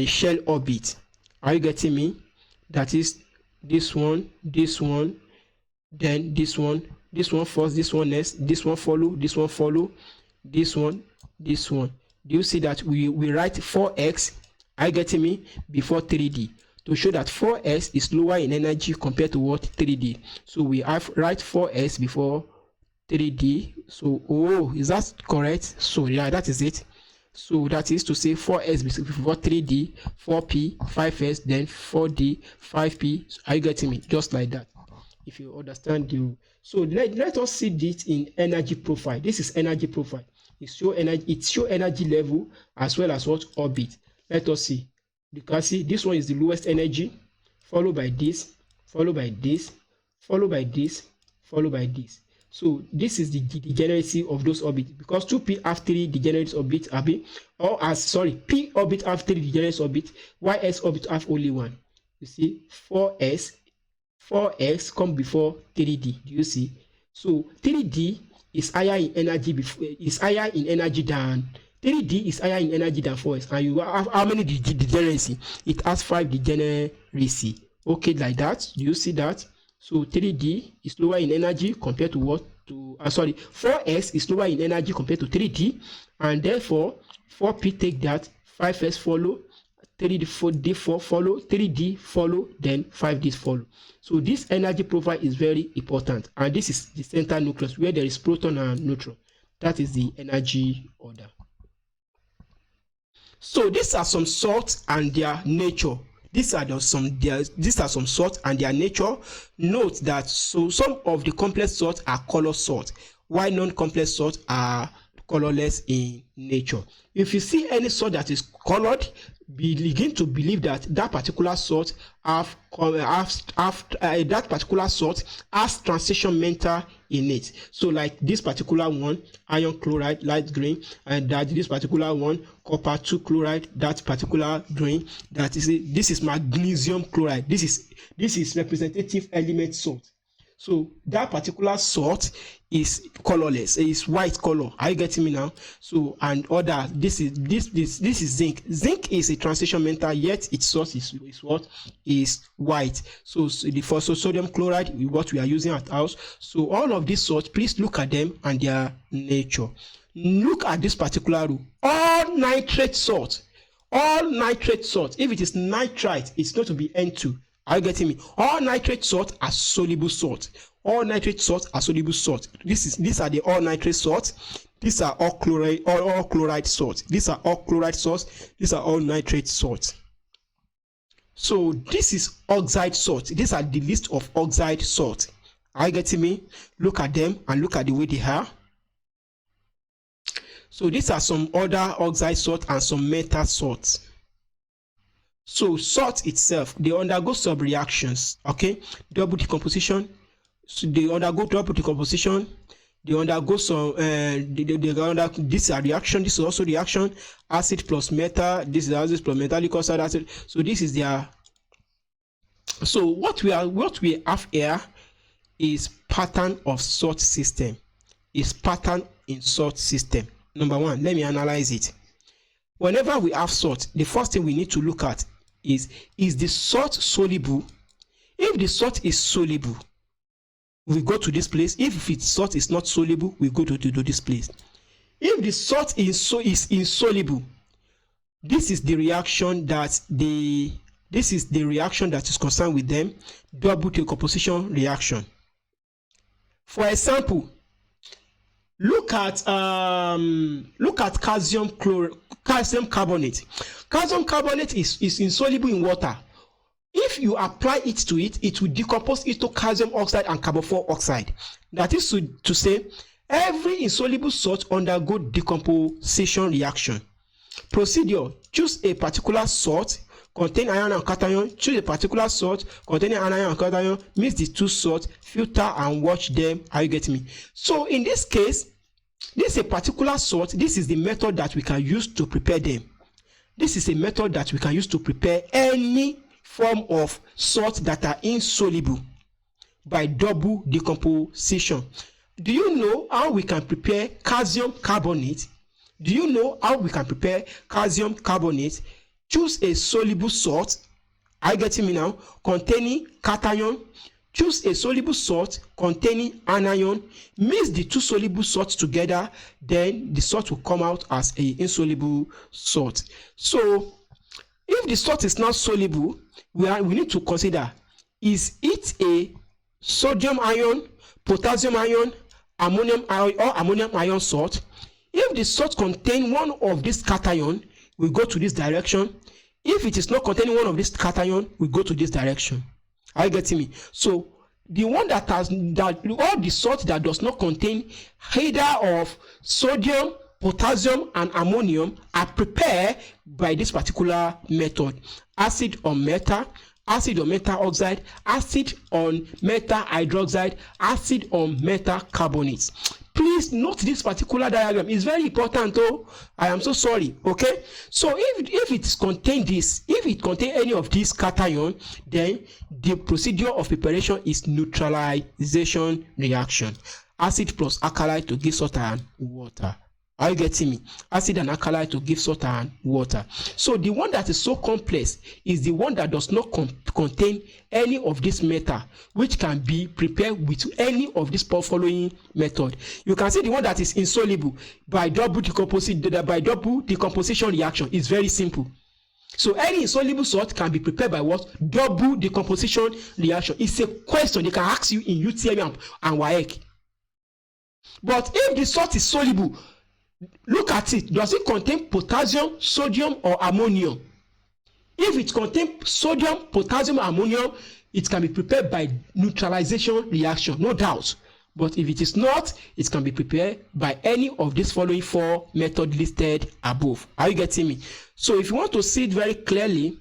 shell orbit. Are you getting me? That is this one, then this one first, this one next, this one follow, this one. Do you see that we write 4x, are you getting me, before 3D to show that 4s is lower in energy compared to what 3D. So we have write 4s before 3D. So is that correct? So yeah, that is it. So that is to say 4s before 3D, 4p, 5s, then 4d, 5p. Are you getting me? Just like that. If you understand you. So let us see this in energy profile. This is energy profile. It show energy level as well as what orbit. Let us see. You can see this one is the lowest energy, followed by this, followed by this, followed by this, followed by this. So this is the degeneracy of those orbits, because 2p have 3 degenerate orbits, p orbit have 3 degenerate orbits, while s orbit have only 1. You see, 4s come before 3d. Do you see? So 3d is higher in energy than 3d is higher in energy than 4s, and you have how many degeneracy? It has 5 degeneracy. Okay, like that. Do you see that? So 3d is lower in energy compared to what to 4s is lower in energy compared to 3d, and therefore 4p take that, 5s follow, 3d4 follow, 3d follow, then 5d follow. So this energy profile is very important, and this is the center nucleus where there is proton and neutron. That is the energy order. So these are some salts and their nature. These are some salts and their nature. Note that some of the complex salts are color salts, while non-complex salts are colorless in nature. If you see any salt that is colored, begin to believe that that particular salt has transition metal in it. So like this particular one, iron chloride, light green, and that this particular one, copper 2 chloride, that particular green, this is magnesium chloride. This is representative element salt. So that particular salt is colorless, is white color. Are you getting me now? So and other, this is zinc. Zinc is a transition metal, yet its source is what? Is white. So the sodium chloride is what we are using at house. So all of these salts, please look at them and their nature. Look at this particular rule. All nitrate salt, if it is nitrite, it's going to be N2. Are you getting me? All nitrate salts are soluble salt. All nitrate salts are soluble salt. These are the all nitrate salts. These are all chloride salts. These are all chloride salts. These are all nitrate salts. So this is oxide salt. These are the list of oxide salt. Are you getting me? Look at them and look at the way they are. So these are some other oxide salt and some metal salts. So salt itself, they undergo some reactions, okay? Double decomposition. So they undergo double decomposition. They undergo some this is a reaction. This is also reaction. Acid plus metal. This is acid plus metallic oxide acid. So this is their. So what we have here is pattern of salt system. Is pattern in salt system. Number one, let me analyze it. Whenever we have salt, the first thing we need to look at is the salt soluble? If the salt is soluble, we go to this place. If its salt is not soluble, we go to this place. If the salt is insoluble, this is the reaction that is concerned with them, double decomposition reaction. For example, look at calcium carbonate. Calcium carbonate is insoluble in water. If you apply it to it, it will decompose into calcium oxide and carbon 4 oxide. That is to say, every insoluble salt undergo decomposition reaction. Procedure: choose a particular salt containing iron and cation. Choose a particular salt containing iron and cation. Mix the two salts, filter and watch them. Are you getting me? So in this case, this is a particular salt. This is the method that we can use to prepare them. This is a method that we can use to prepare any form of salt that are insoluble by double decomposition. Do you know how we can prepare calcium carbonate? Do you know how we can prepare calcium carbonate? Choose a soluble salt. Are you getting me now? Containing cation. Choose a soluble salt containing anion. Mix the two soluble salts together, then the salt will come out as an insoluble salt. So if the salt is not soluble, we need to consider, is it a sodium ion, potassium ion, ammonium ion, or ammonium ion salt? If the salt contains one of these cation, we go to this direction. If it is not containing one of these cation, we go to this direction. Are you getting me? So the one all the salt that does not contain either of sodium, potassium and ammonium are prepared by this particular method: acid on metal, acid on metal oxide, acid on metal hydroxide, acid on metal carbonates. Please note this particular diagram. It's very important. Oh, I am so sorry. Okay, so if it contains this, if it contains any of these cation, then the procedure of preparation is neutralization reaction. Acid plus alkali to give salt and water. Are you getting me? Acid and alkali to give salt and water. So the one that is so complex is the one that does not contain any of this metal, which can be prepared with any of this following method. You can see the one that is insoluble by double decomposition reaction is very simple. So any insoluble salt can be prepared by what? Double decomposition reaction. It's a question they can ask you in UTM and WAEC. But if the salt is soluble, look at it. Does it contain potassium, sodium, or ammonium? If it contains sodium, potassium, ammonium, it can be prepared by neutralization reaction, no doubt. But if it is not, it can be prepared by any of these following 4 methods listed above. Are you getting me? So if you want to see it very clearly,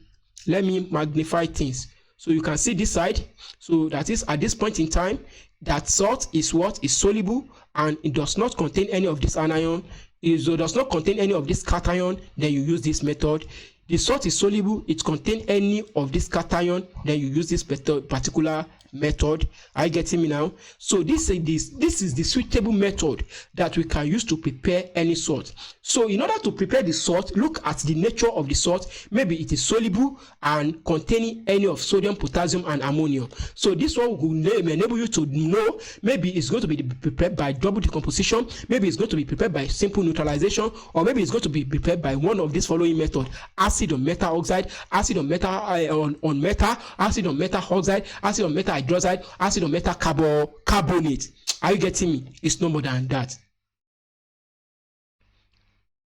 let me magnify things. So you can see this side. So that is at this point in time, that salt is what? Is soluble, and it does not contain any of this anion. It does not contain any of this cation. Then you use this method. The salt is soluble, it contains any of this cation, then you use this particular method. Are you getting me now? So this is the suitable method that we can use to prepare any salt. So in order to prepare the salt, look at the nature of the salt. Maybe it is soluble and containing any of sodium, potassium, and ammonium. So this one will enable you to know maybe it's going to be prepared by double decomposition, maybe it's going to be prepared by simple neutralization, or maybe it's going to be prepared by one of these following methods: acid on metal oxide, acid on metal on metal, acid on metal oxide, acid on metal hydroxide, acid on metal carbonate. Are you getting me? It's no more than that.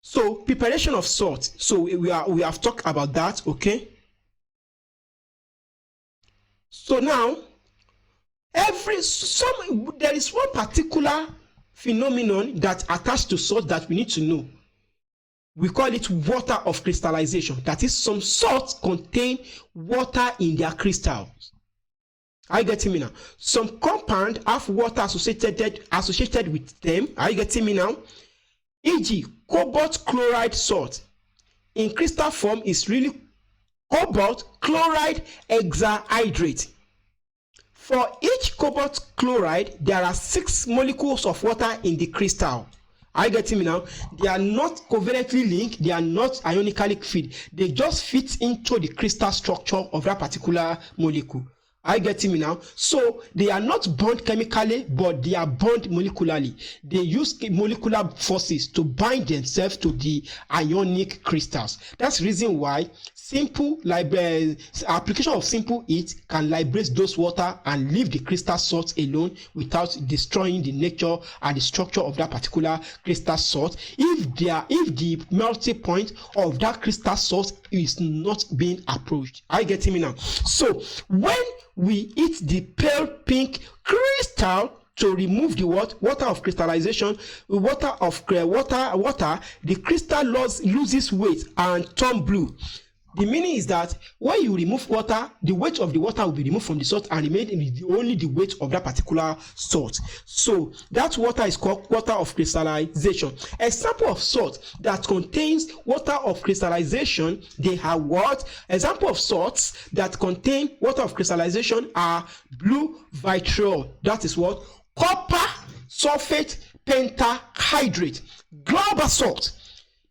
So preparation of salt. So we have talked about that, okay? So now there is one particular phenomenon that attached to salt that we need to know. We call it water of crystallization. That is, some salts contain water in their crystals. Are you getting me now? Some compound have water associated with them. Are you getting me now? E.g., cobalt chloride salt in crystal form is really cobalt chloride hexahydrate. For each cobalt chloride, there are 6 molecules of water in the crystal. Are you getting me now? They are not covalently linked, they are not ionically filled. They just fit into the crystal structure of that particular molecule. Are you getting me now? So they are not bound chemically, but they are bound molecularly. They use molecular forces to bind themselves to the ionic crystals. That's the reason why application of simple heat can liberate those water and leave the crystal salt alone without destroying the nature and the structure of that particular crystal salt. If the melting point of that crystal salt is not being approached. Are you getting me now? So when we heat the pale pink crystal to remove the water of crystallization, the crystal loses weight and turn blue. The meaning is that when you remove water, the weight of the water will be removed from the salt and remain only the weight of that particular salt. So that water is called water of crystallization. Example of salt that contains water of crystallization, they are what? Example of salts that contain water of crystallization are blue vitriol. That is what? Copper sulfate pentahydrate, glauber salt,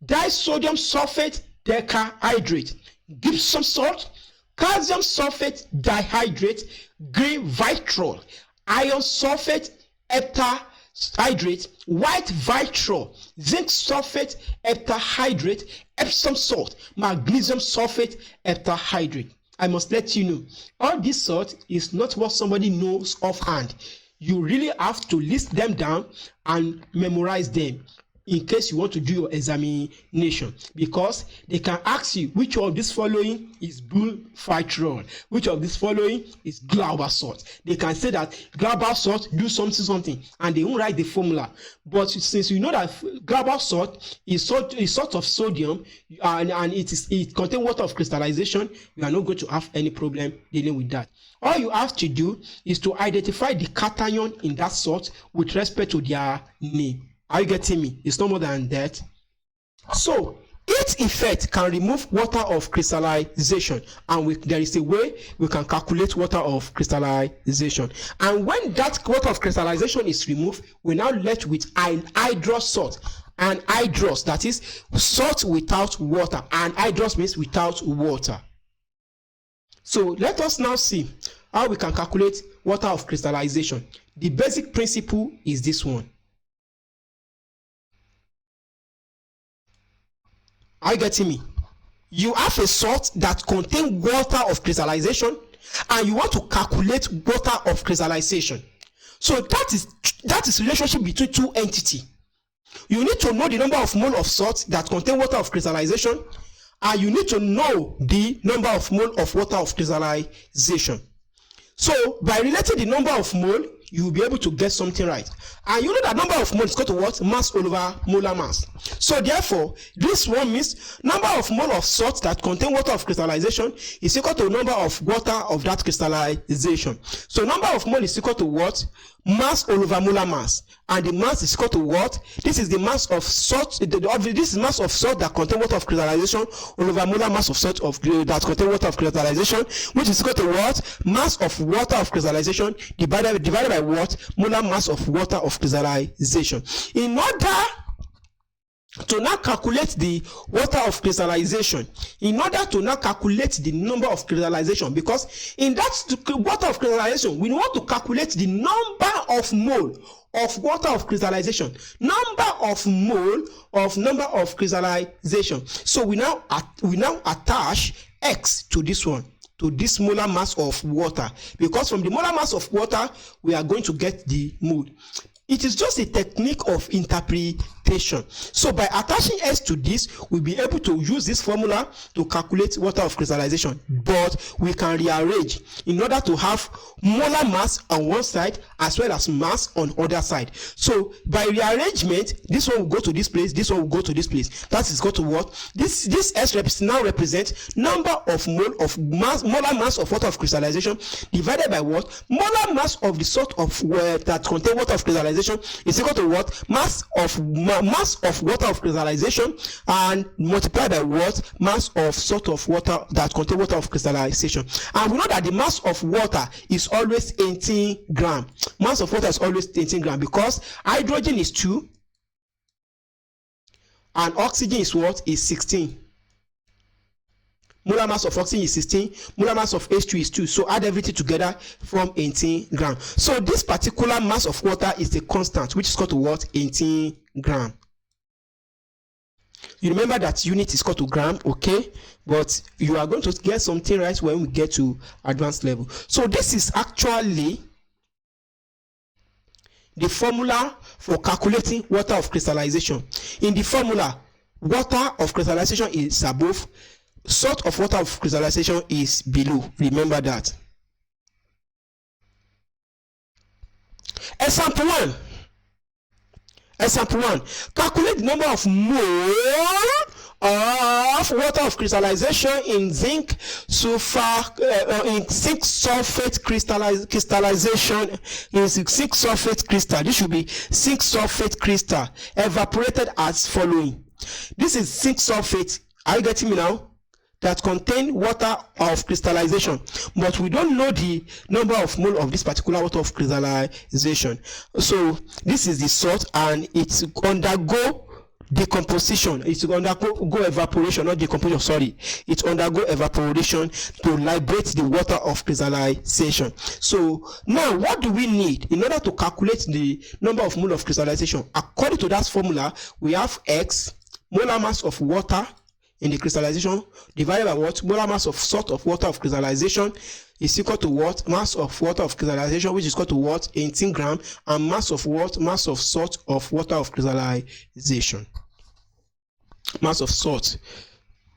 disodium sulfate decahydrate, gypsum salt, calcium sulfate dihydrate, green vitriol, iron sulfate heptahydrate, white vitriol, zinc sulfate heptahydrate, Epsom salt, magnesium sulfate heptahydrate. I must let you know, all this salt is not what somebody knows offhand. You really have to list them down and memorize them in case you want to do your examination, because they can ask you which of this following is blue vitriol, which of this following is glauber salt. They can say that glauber salt do something and they won't write the formula. But since you know that glauber salt is salt of sodium and it contains water of crystallization, you are not going to have any problem dealing with that. All you have to do is to identify the cation in that salt with respect to their name. Are you getting me? It's no more than that. So heat effect can remove water of crystallization, and there is a way we can calculate water of crystallization. And when that water of crystallization is removed, we're now left with an hydrous salt. anhydrous, that is salt without water. Anhydrous means without water. So let us now see how we can calculate water of crystallization. The basic principle is this one. Are you getting me? You have a salt that contains water of crystallization, and you want to calculate water of crystallization. So that is relationship between two entities. You need to know the number of mole of salt that contain water of crystallization, and you need to know the number of mole of water of crystallization. So by relating the number of mole, you will be able to get something right. And you know that number of mole is equal to what? Mass over molar mass. So therefore, this one means number of mole of salt that contain water of crystallization is equal to number of water of that crystallization. So number of mole is equal to what? Mass over molar mass. And the mass is equal to what? This is the mass of salt. This is mass of salt that contain water of crystallization over molar mass of salt that contain water of crystallization, which is equal to what? Mass of water of crystallization divided by what? Molar mass of water of crystallization. In order to now calculate the water of crystallization, in order to now calculate the number of crystallization, because in that water of crystallization, we want to calculate the number of mole of water of crystallization, number of mole of number of crystallization. So we now attach x to this one, to this molar mass of water, because from the molar mass of water we are going to get the mole. It is just a technique of interpretation. So by attaching S to this, we'll be able to use this formula to calculate water of crystallization. But we can rearrange in order to have molar mass on one side as well as mass on other side. So by rearrangement, this one will go to this place, this one will go to this place. That is equal to what? This S now represents number of mole of mass, molar mass of water of crystallization divided by what? Molar mass of the salt of that contain water of crystallization is equal to what? Mass of water of crystallization, and multiplied by what? Mass of salt of water that contain water of crystallization. And we know that the mass of water is always 18 gram. Mass of water is always 18 gram because hydrogen is 2 and oxygen is what? Is 16. Molar mass of oxygen is 16, molar mass of H2 is 2. So add everything together from 18 gram. So this particular mass of water is the constant, which is equal to what? 18 gram. You remember that unit is equal to gram, okay? But you are going to get something right when we get to advanced level. So this is actually the formula for calculating water of crystallization. In the formula, water of crystallization is above, salt of water of crystallization is below. Remember that. Example 1. Example 1. Calculate the number of mole of water of crystallization in zinc sulfate crystallization in zinc sulfate crystal. This should be zinc sulfate crystal evaporated as following. This is zinc sulfate. Are you getting me now? That contain water of crystallization, but we don't know the number of mole of this particular water of crystallization. So this is the salt, and it's undergo decomposition. It's undergo evaporation, not decomposition. Sorry, it undergo evaporation to liberate the water of crystallization. So now, what do we need in order to calculate the number of mole of crystallization? According to that formula, we have X, molar mass of water in the crystallization, divided by what? Molar mass of salt of water of crystallization is equal to what? Mass of water of crystallization, which is equal to what? 18 gram, and mass of what? Mass of salt of water of crystallization. Mass of salt.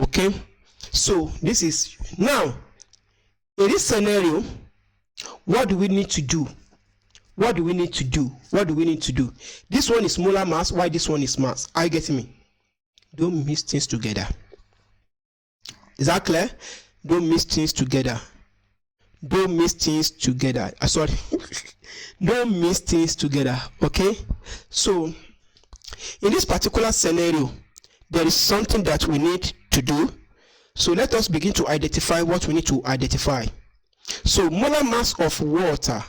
Okay, so this is now in this scenario. What do we need to do? What do we need to do? What do we need to do? This one is molar mass, while this one is mass. Are you getting me? Don't mix things together. Is that clear? Don't mix things together. Don't mix things together. Sorry. Don't mix things together. Okay? So, in this particular scenario, there is something that we need to do. So, let us begin to identify what we need to identify. So, molar mass of water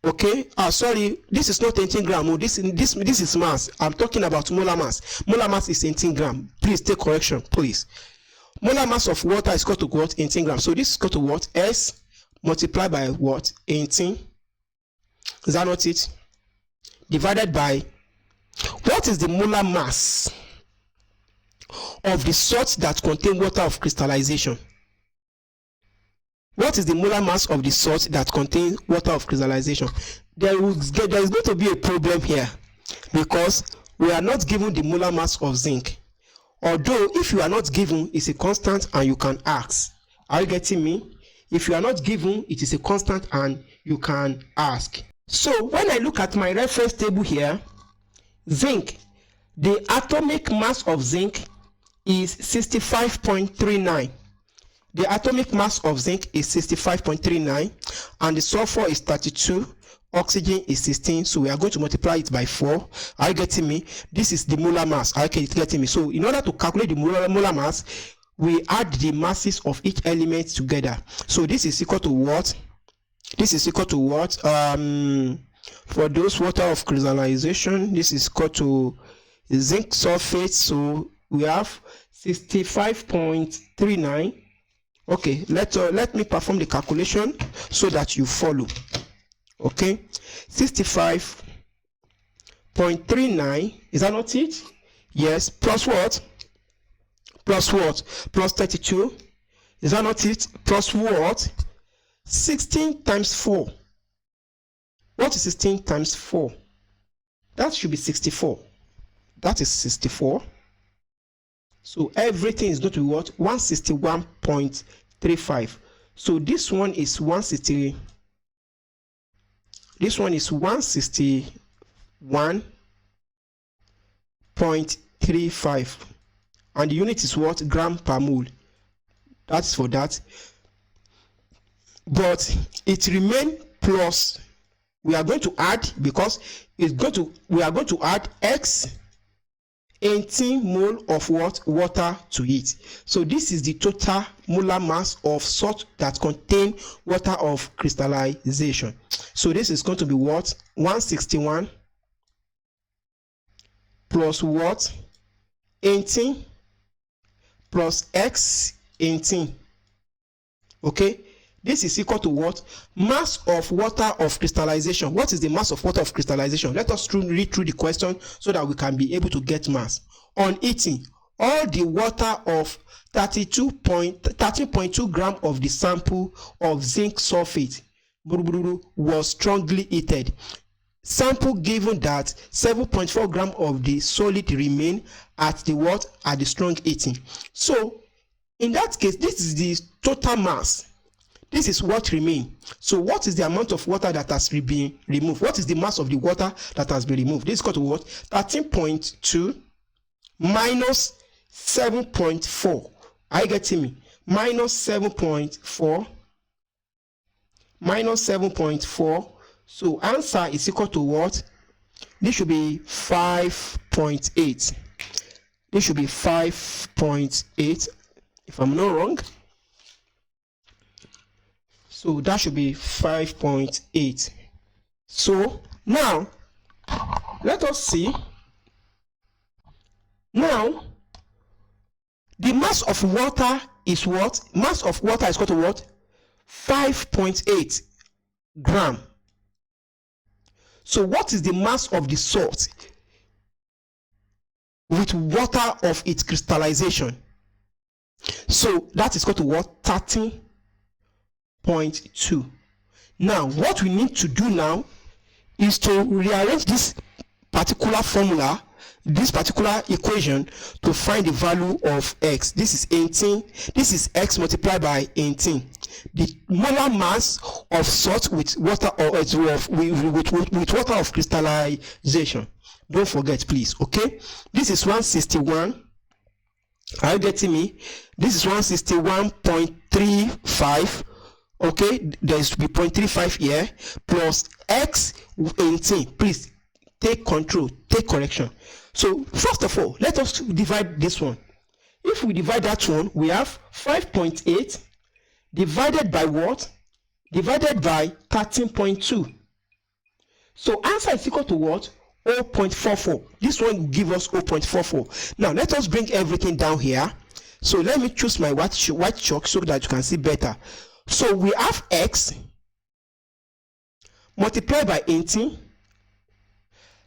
Okay, sorry, this is not 18 gram. Oh, this is mass. I'm talking about molar mass. Molar mass is 18 gram. Please take correction, please. Molar mass of water is equal to what? 18 grams. So this is equal to what? S multiplied by what? 18. Is that not it? Divided by, what is the molar mass of the salts that contain water of crystallization? What is the molar mass of the salt that contains water of crystallization? There is going to be a problem here, because we are not given the molar mass of zinc. Although if you are not given, it's a constant and you can ask. Are you getting me? If you are not given, it is a constant and you can ask. So when I look at my reference table here, zinc, the atomic mass of zinc is 65.39. The atomic mass of zinc is 65.39, and the sulfur is 32, oxygen is 16, so we are going to multiply it by 4. Are you getting me? This is the molar mass. Are you getting me? So in order to calculate the molar mass, we add the masses of each element together. So this is equal to what? This is equal to what? For those water of crystallization, this is equal to zinc sulfate. So we have 65.39. Okay, let me perform the calculation so that you follow. Okay, 65.39, is that not it? Yes, plus what? Plus what? Plus 32, is that not it? Plus what? 16 times 4. What is 16 times 4? That should be 64. That is 64. So everything is going to be what? 161.35. So this one is 160. This one is 161.35. And the unit is what? Gram per mole. That's for that. But it remains plus. We are going to add, because we are going to add X 18 mole of what? Water to it. So this is the total molar mass of salt that contain water of crystallization. So this is going to be what? 161 plus what? 18 plus X 18. Okay, this is equal to what? Mass of water of crystallization. What is the mass of water of crystallization? Let us read through the question so that we can be able to get mass. On heating, all the water of 13.2 gram of the sample of zinc sulfate was strongly heated. Sample given that 7.4 gram of the solid remain at the what? At the strong heating. So in that case, this is the total mass. This is what remains. So what is the amount of water that has been removed? What is the mass of the water that has been removed? This is equal to what? 13.2 minus 7.4. Are you getting me? Minus 7.4. Minus 7.4. So answer is equal to what? This should be 5.8. This should be 5.8 if I'm not wrong. So that should be 5.8. So now let us see. Now the mass of water is what? Mass of water is equal to what? 5.8 gram. So what is the mass of the salt with water of its crystallization? So that is equal to what? 13.2. Now what we need to do now is to rearrange this particular formula, this particular equation, to find the value of x. This is 18. This is x multiplied by 18. The molar mass of salt with water or with water of crystallization. Don't forget, please. Okay, this is 161. Are you getting me? This is 161.35. Okay, there is to be 0.35 here plus x 18. Please take control, take correction. So first of all, let us divide this one. If we divide that one, we have 5.8 divided by what? Divided by 13.2. So answer is equal to what? 0.44. This one will give us 0.44. Now let us bring everything down here. So let me choose my white chalk so that you can see better. So we have X multiplied by 18.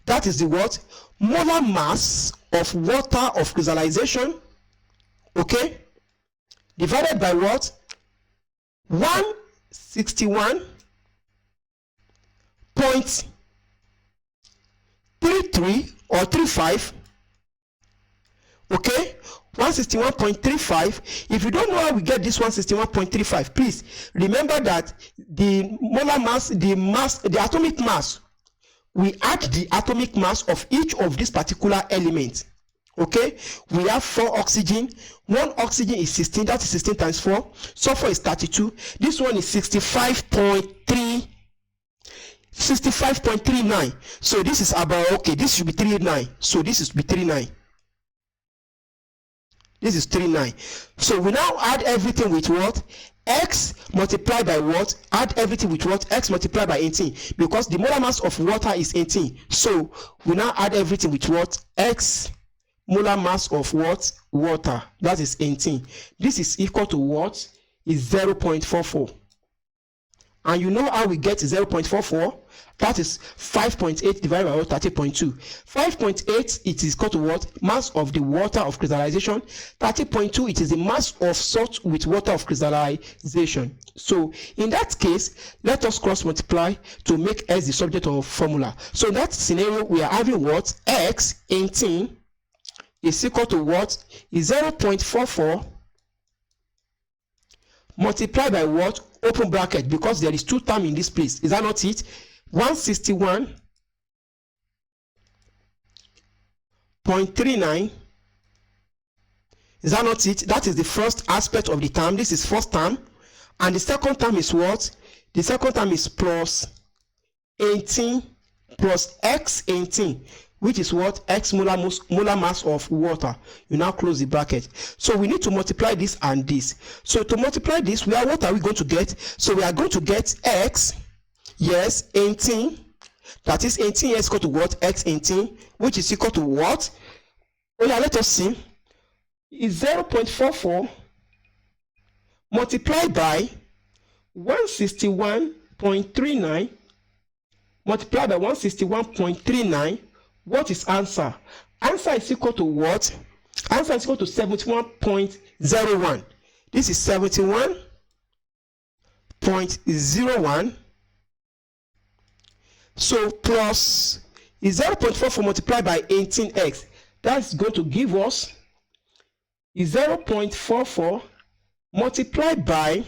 That is the what? Molar mass of water of crystallization. Okay? Divided by what? 161.33 or 35. Okay? 161.35. If you don't know how we get this 161.35, please remember that the molar mass, the atomic mass, we add the atomic mass of each of these particular elements. Okay, we have 4 oxygen. 1 oxygen is 16. That is 16 times 4. Sulfur is 32. This one is 65.39. So this is about, okay, this should be 39. So this is be 39. This is 39. So we now add everything with what? X multiplied by what? Add everything with what? X multiplied by 18. Because the molar mass of water is 18. So we now add everything with what? X molar mass of what? Water. That is 18. This is equal to what? Is 0.44. And you know how we get 0.44? That is 5.8 divided by 30.2. 5.8, it is equal to what? Mass of the water of crystallization. 30.2, it is the mass of salt with water of crystallization. So in that case, let us cross multiply to make S the subject of formula. So in that scenario, we are having what? X 18 is equal to what? Is 0.44 multiplied by what? Open bracket, because there is 2 terms in this place. Is that not it? 161.39. Is that not it? That is the first aspect of the term. This is first term. And the second term is what? The second term is plus 18 plus X 18, which is what? X molar mass of water. You now close the bracket. So we need to multiply this and this. So to multiply this, what are we going to get? So we are going to get X, yes, 18. That is 18 is equal to what? X 18, which is equal to what? Oh yeah, let us see. Is 0.44 multiplied by 161.39 multiplied by 161.39. What is answer? Answer is equal to what? Answer is equal to 71.01. This is 71.01. So plus is 0.44 multiplied by 18x. That's going to give us is 0.44 multiplied by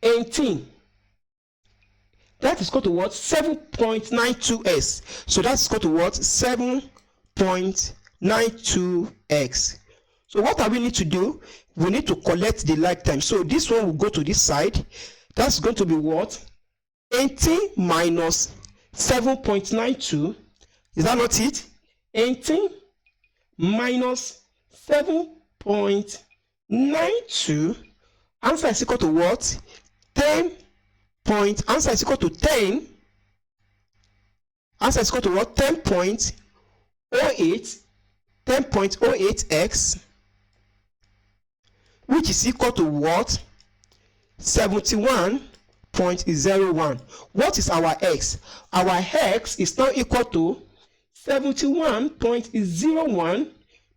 18. That is equal to what? 7.92x. So that's equal to what? 7.92x. So what do we need to do? We need to collect the like time. So this one will go to this side. That's going to be what? 18 minus 7.92. Is that not it? 18 minus 7.92. Answer is equal to what? 10. Answer is equal to 10. Answer is equal to what? 10.08. 10.08x, which is equal to what? 71.01. What is our x? Our x is now equal to 71.01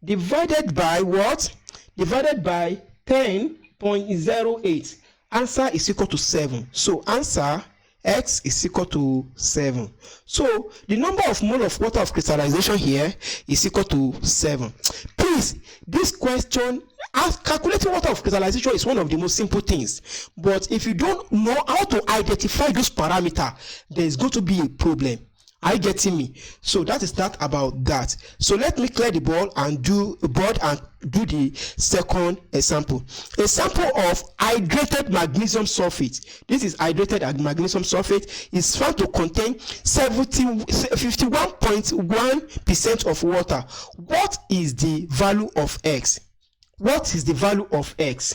divided by what? Divided by 10.08. Answer is equal to 7. So answer x is equal to 7. So the number of mole of water of crystallization here is equal to 7. Please, this question, calculating water of crystallization is one of the most simple things. But if you don't know how to identify those parameters, there is going to be a problem. Are you getting me? So that is that about that. So let me clear the board and do the second example. A sample of hydrated magnesium sulfate. This is hydrated magnesium sulfate is found to contain 51.1% of water. What is the value of x? What is the value of x?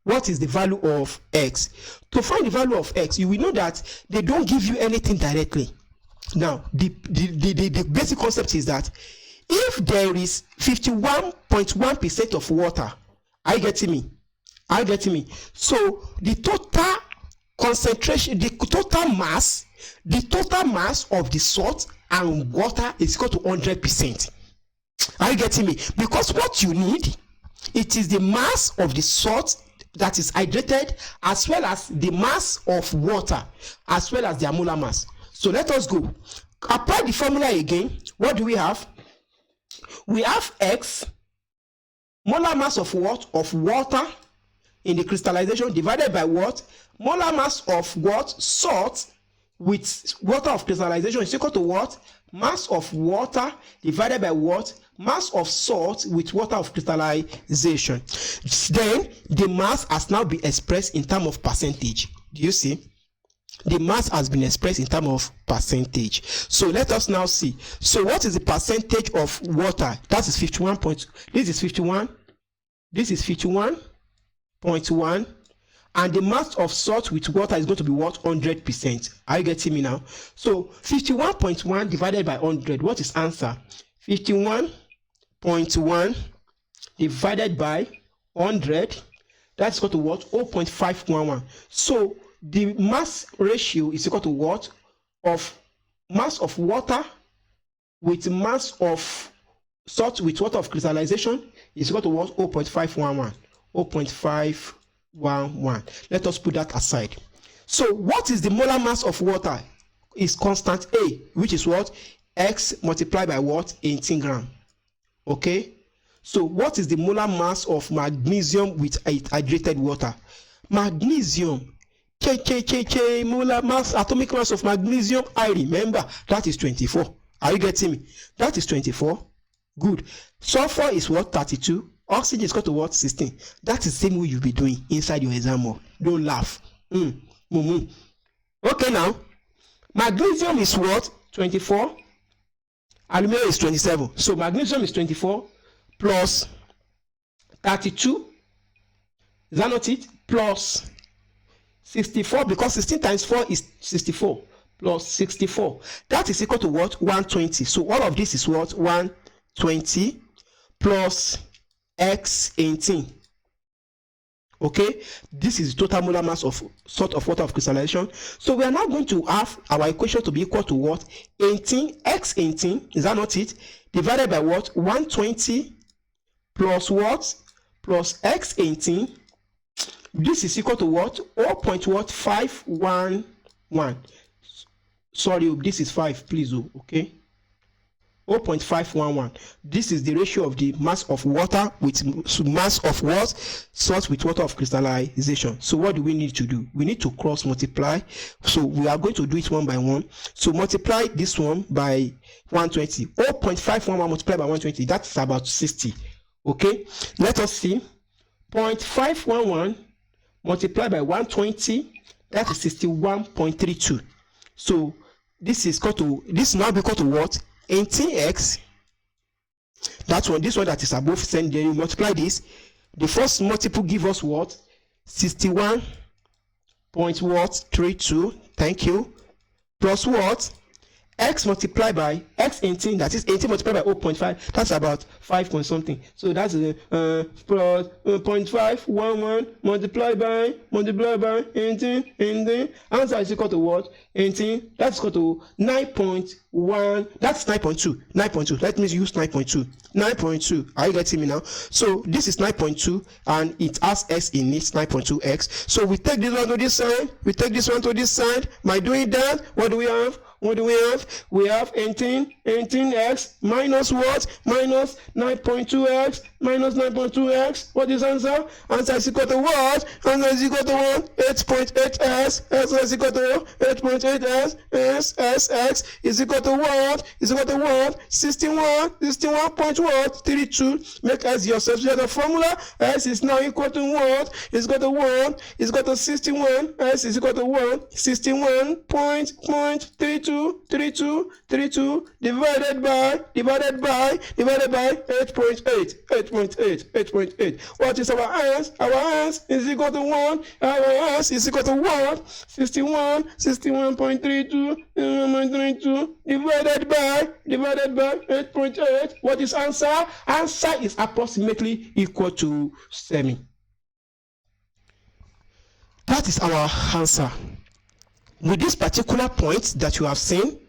what is the value of x. To find the value of x, you will know that they don't give you anything directly. Now, the basic concept is that if there is 51.1% of water, are you getting me? Are you getting me? So the total concentration, the total mass of the salt and water is equal to 100%. Are you getting me? Because what you need, it is the mass of the salt that is hydrated, as well as the mass of water, as well as their molar mass. So let us go. Apply the formula again. What do we have? We have x, molar mass of what? Of water in the crystallization, divided by what? Molar mass of what? Salt with water of crystallization is equal to what? Mass of water divided by what? Mass of salt with water of crystallization. Then the mass has now been expressed in terms of percentage. Do you see? The mass has been expressed in terms of percentage. So let us now see. So what is the percentage of water? That is 51. This is 51. This is 51.1. And the mass of salt with water is going to be what? 100%. Are you getting me now? So 51.1 divided by 100. What is answer? 51.1 divided by 100. That's equal to what? 0.511. So the mass ratio is equal to what? Of mass of water with mass of salt with water of crystallization is equal to what? 0.511. 0.511. Let us put that aside. So what is the molar mass of water? Is constant A, which is what? X multiplied by what? 18 gram. Okay. So what is the molar mass of magnesium with hydrated water? Magnesium, molar mass, atomic mass of magnesium, I remember, that is 24. Are you getting me? That is 24. Good. Sulfur is what? 32. Oxygen is equal to what? 16. That is the same way you'll be doing inside your exam. Don't laugh. Okay, now, magnesium is what? 24. Aluminum is 27. So magnesium is 24 plus 32. Is that not it? Plus 64, because 16 times 4 is 64, plus 64. That is equal to what? 120. So all of this is what? 120 plus x 18. Okay, this is total molar mass of salt of water of crystallization. So we are now going to have our equation to be equal to what? 18 x 18, is that not it? Divided by what? 120 plus what? Plus x 18. This is equal to what? 0.511. Sorry, this is 5, please. Okay. 0.511. This is the ratio of the mass of water with mass of what? Salt with water of crystallization. So what do we need to do? We need to cross multiply. So we are going to do it one by one. So multiply this one by 120. 0.511 multiplied by 120. That's about 60. Okay. Let us see. 0.511 multiplied by 120. That is 61.32. So this is equal to, this now equal to what? 18x. That's one. This one that is above, send, then you multiply this. The first multiple give us what? 61.32. Thank you. Plus what? X multiplied by x 18, that is 18 multiplied by 0.5, that's about 5 point something. So that's plus 0.511 multiplied by 18, and then answer is equal to what? 18. That's equal to 9.1. That's 9.2. 9.2. Let me use 9.2. 9.2. Are you getting me now? So this is 9.2, and it has x in it, 9.2x. So we take this one to this side. We take this one to this side. By doing that, what do we have? What do we have? We have 18x minus what? Minus 9.2x minus 9.2x. What is answer? Answer is equal to what? Answer is equal to what? 8.8s. Answer is equal to 8.8s. X is equal to what? Is equal to what? 61.32. Make s yourself. You have the formula. S is now equal to what? Is equal to 1. Is equal to 61. S is equal to 1. 61.32. 32 divided by 8.8. 8.8, 8.8. What is our answer? Our answer is equal to 1. Our answer is equal to 1. 61, 61.32, 1.32 divided by 8.8. What is answer? Answer is approximately equal to 7. That is our answer. With this particular point that you have seen,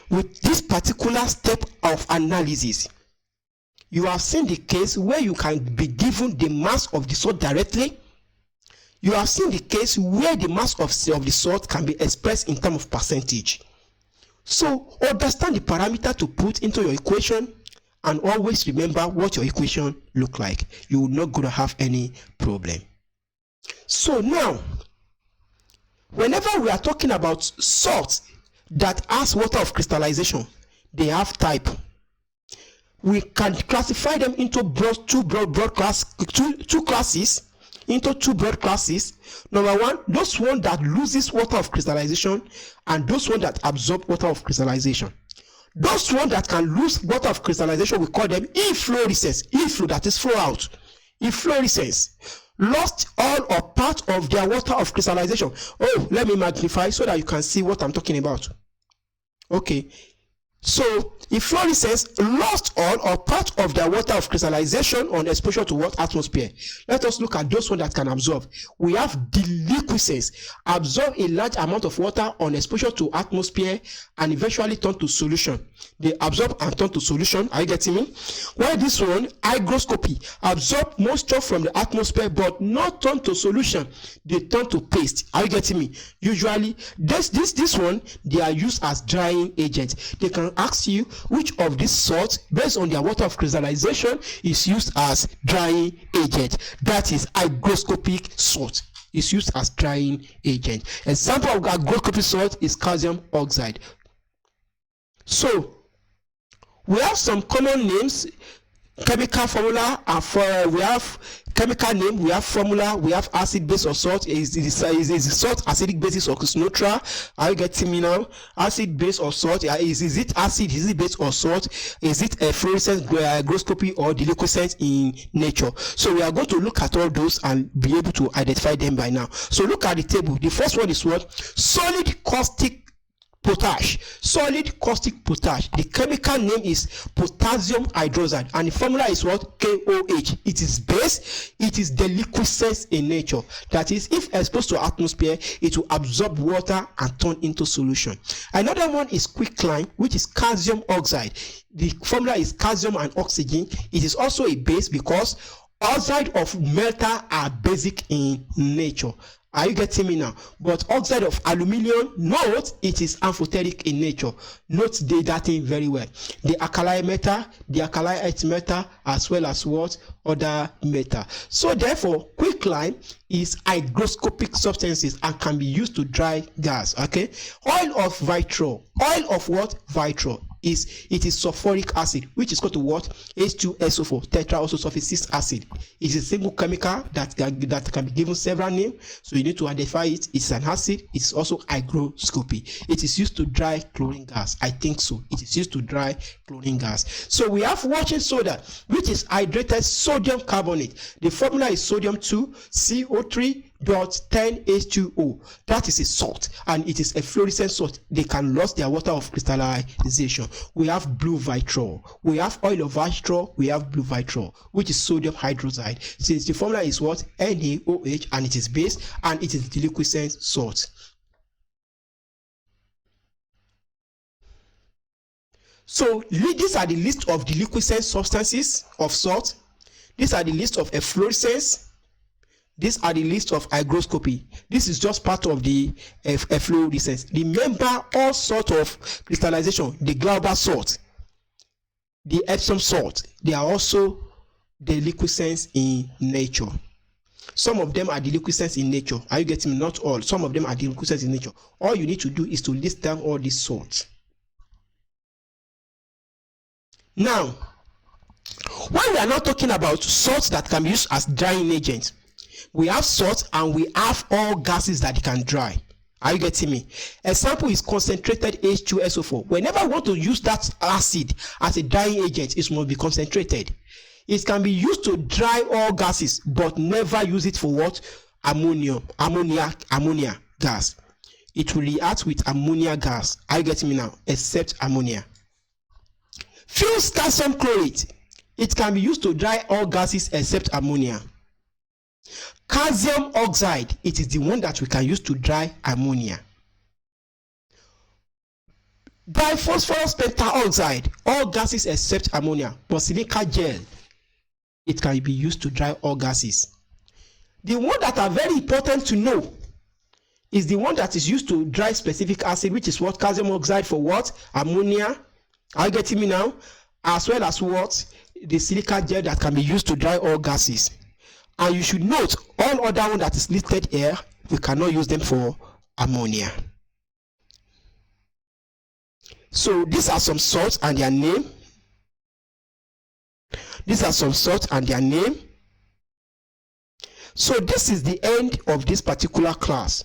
with this particular step of analysis, you have seen the case where you can be given the mass of the salt directly. You have seen the case where the mass of the salt can be expressed in terms of percentage. So understand the parameter to put into your equation, and always remember what your equation look like. You will not going to have any problem. So now, whenever we are talking about salts that has water of crystallization, they have type. We can classify them into two broad classes. Number one, those one that loses water of crystallization, and those one that absorb water of crystallization. Those one that can lose water of crystallization, we call them efflorescence. Efflow, that is flow out. Efflorescence, lost all or part of their water of crystallization. Oh, let me magnify so that you can see what I'm talking about. Okay, so efflorescence lost all or part of their water of crystallization on exposure to what? Atmosphere. Let us look at those ones that can absorb. We have deliquescence, absorb a large amount of water on exposure to atmosphere and eventually turn to solution. They absorb and turn to solution. Are you getting me? While this one, hygroscopy, absorb moisture from the atmosphere but not turn to solution. They turn to paste. Are you getting me? Usually, this one, they are used as drying agents. They can ask you which of these salts, based on their water of crystallization, is used as drying agent. That is hygroscopic salt. Is used as drying agent. Example of hygroscopic salt is calcium oxide. So we have some common names, chemical formula, and we have chemical name, we have formula, we have acid base or salt. Is salt acidic basis or is neutral? Are you getting me now? Acid base or salt? Is it acid? Is it base or salt? Is it a fluorescence, hygroscopy, or deliquescence in nature? So we are going to look at all those and be able to identify them by now. So look at the table. The first one is what? Solid caustic potash. Solid caustic potash. The chemical name is potassium hydroxide, and the formula is what? KOH. It is base. It is deliquescence in nature. That is, if exposed to atmosphere, it will absorb water and turn into solution. Another one is quicklime, which is calcium oxide. The formula is calcium and oxygen. It is also a base because oxide of metal are basic in nature. Are you getting me now? But oxide of aluminium, note it is amphoteric in nature. Note that thing very well. The alkali metal, the alkali earth metal, as well as what? Other metal. So therefore, quicklime is hygroscopic substances and can be used to dry gas. Okay. Oil of vitriol. Oil of what? Vitriol. It is sulfuric acid, which is called to what? H2SO4, tetraososulfate 6 acid. It is a single chemical that can be given several names, so you need to identify it. It's an acid. It's also hygroscopy. It is used to dry chlorine gas. I think so. It is used to dry chlorine gas. So we have washing soda, which is hydrated sodium carbonate. The formula is sodium 2CO3 .10H2O. That is a salt, and it is a fluorescent salt. They can lose their water of crystallization. We have blue vitriol. We have oil of vitriol. We have blue vitriol, which is sodium hydroxide. Since the formula is what? NaOH, and it is base, and it is deliquescent salt. So these are the list of deliquescent substances of salt. These are the list of efflorescence. These are the list of hygroscopy. This is just part of the efflorescence. Remember all sort of crystallization, the Glauber salt, the Epsom salt, they are also deliquescence in nature. Some of them are deliquescence in nature. Are you getting me? Not all. Some of them are deliquescence in nature. All you need to do is to list down all these salts. Now, when we are not talking about salts that can be used as drying agents, we have salt and we have all gases that can dry. Are you getting me? Example is concentrated H2SO4. Whenever we want to use that acid as a drying agent, it must be concentrated. It can be used to dry all gases, but never use it for what? Ammonia gas. It will react with ammonia gas. Are you getting me now? Except ammonia. Fused calcium chlorate. It can be used to dry all gases except ammonia. Calcium oxide. It is the one that we can use to dry ammonia. Diphosphorus pentaoxide. All gases except ammonia. But silica gel. It can be used to dry all gases. The one that are very important to know is the one that is used to dry specific acid, which is what? Calcium oxide for what? Ammonia. Are you getting me now? As well as what? The silica gel that can be used to dry all gases. And you should note, all other one that is listed here, we cannot use them for ammonia. So these are some salts and their name. These are some salts and their name. So this is the end of this particular class.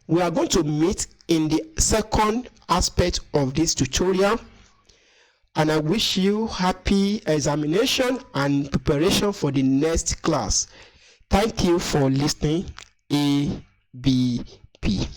We are going to meet in the second aspect of this tutorial, and I wish you happy examination and preparation for the next class. Thank you for listening. ABP.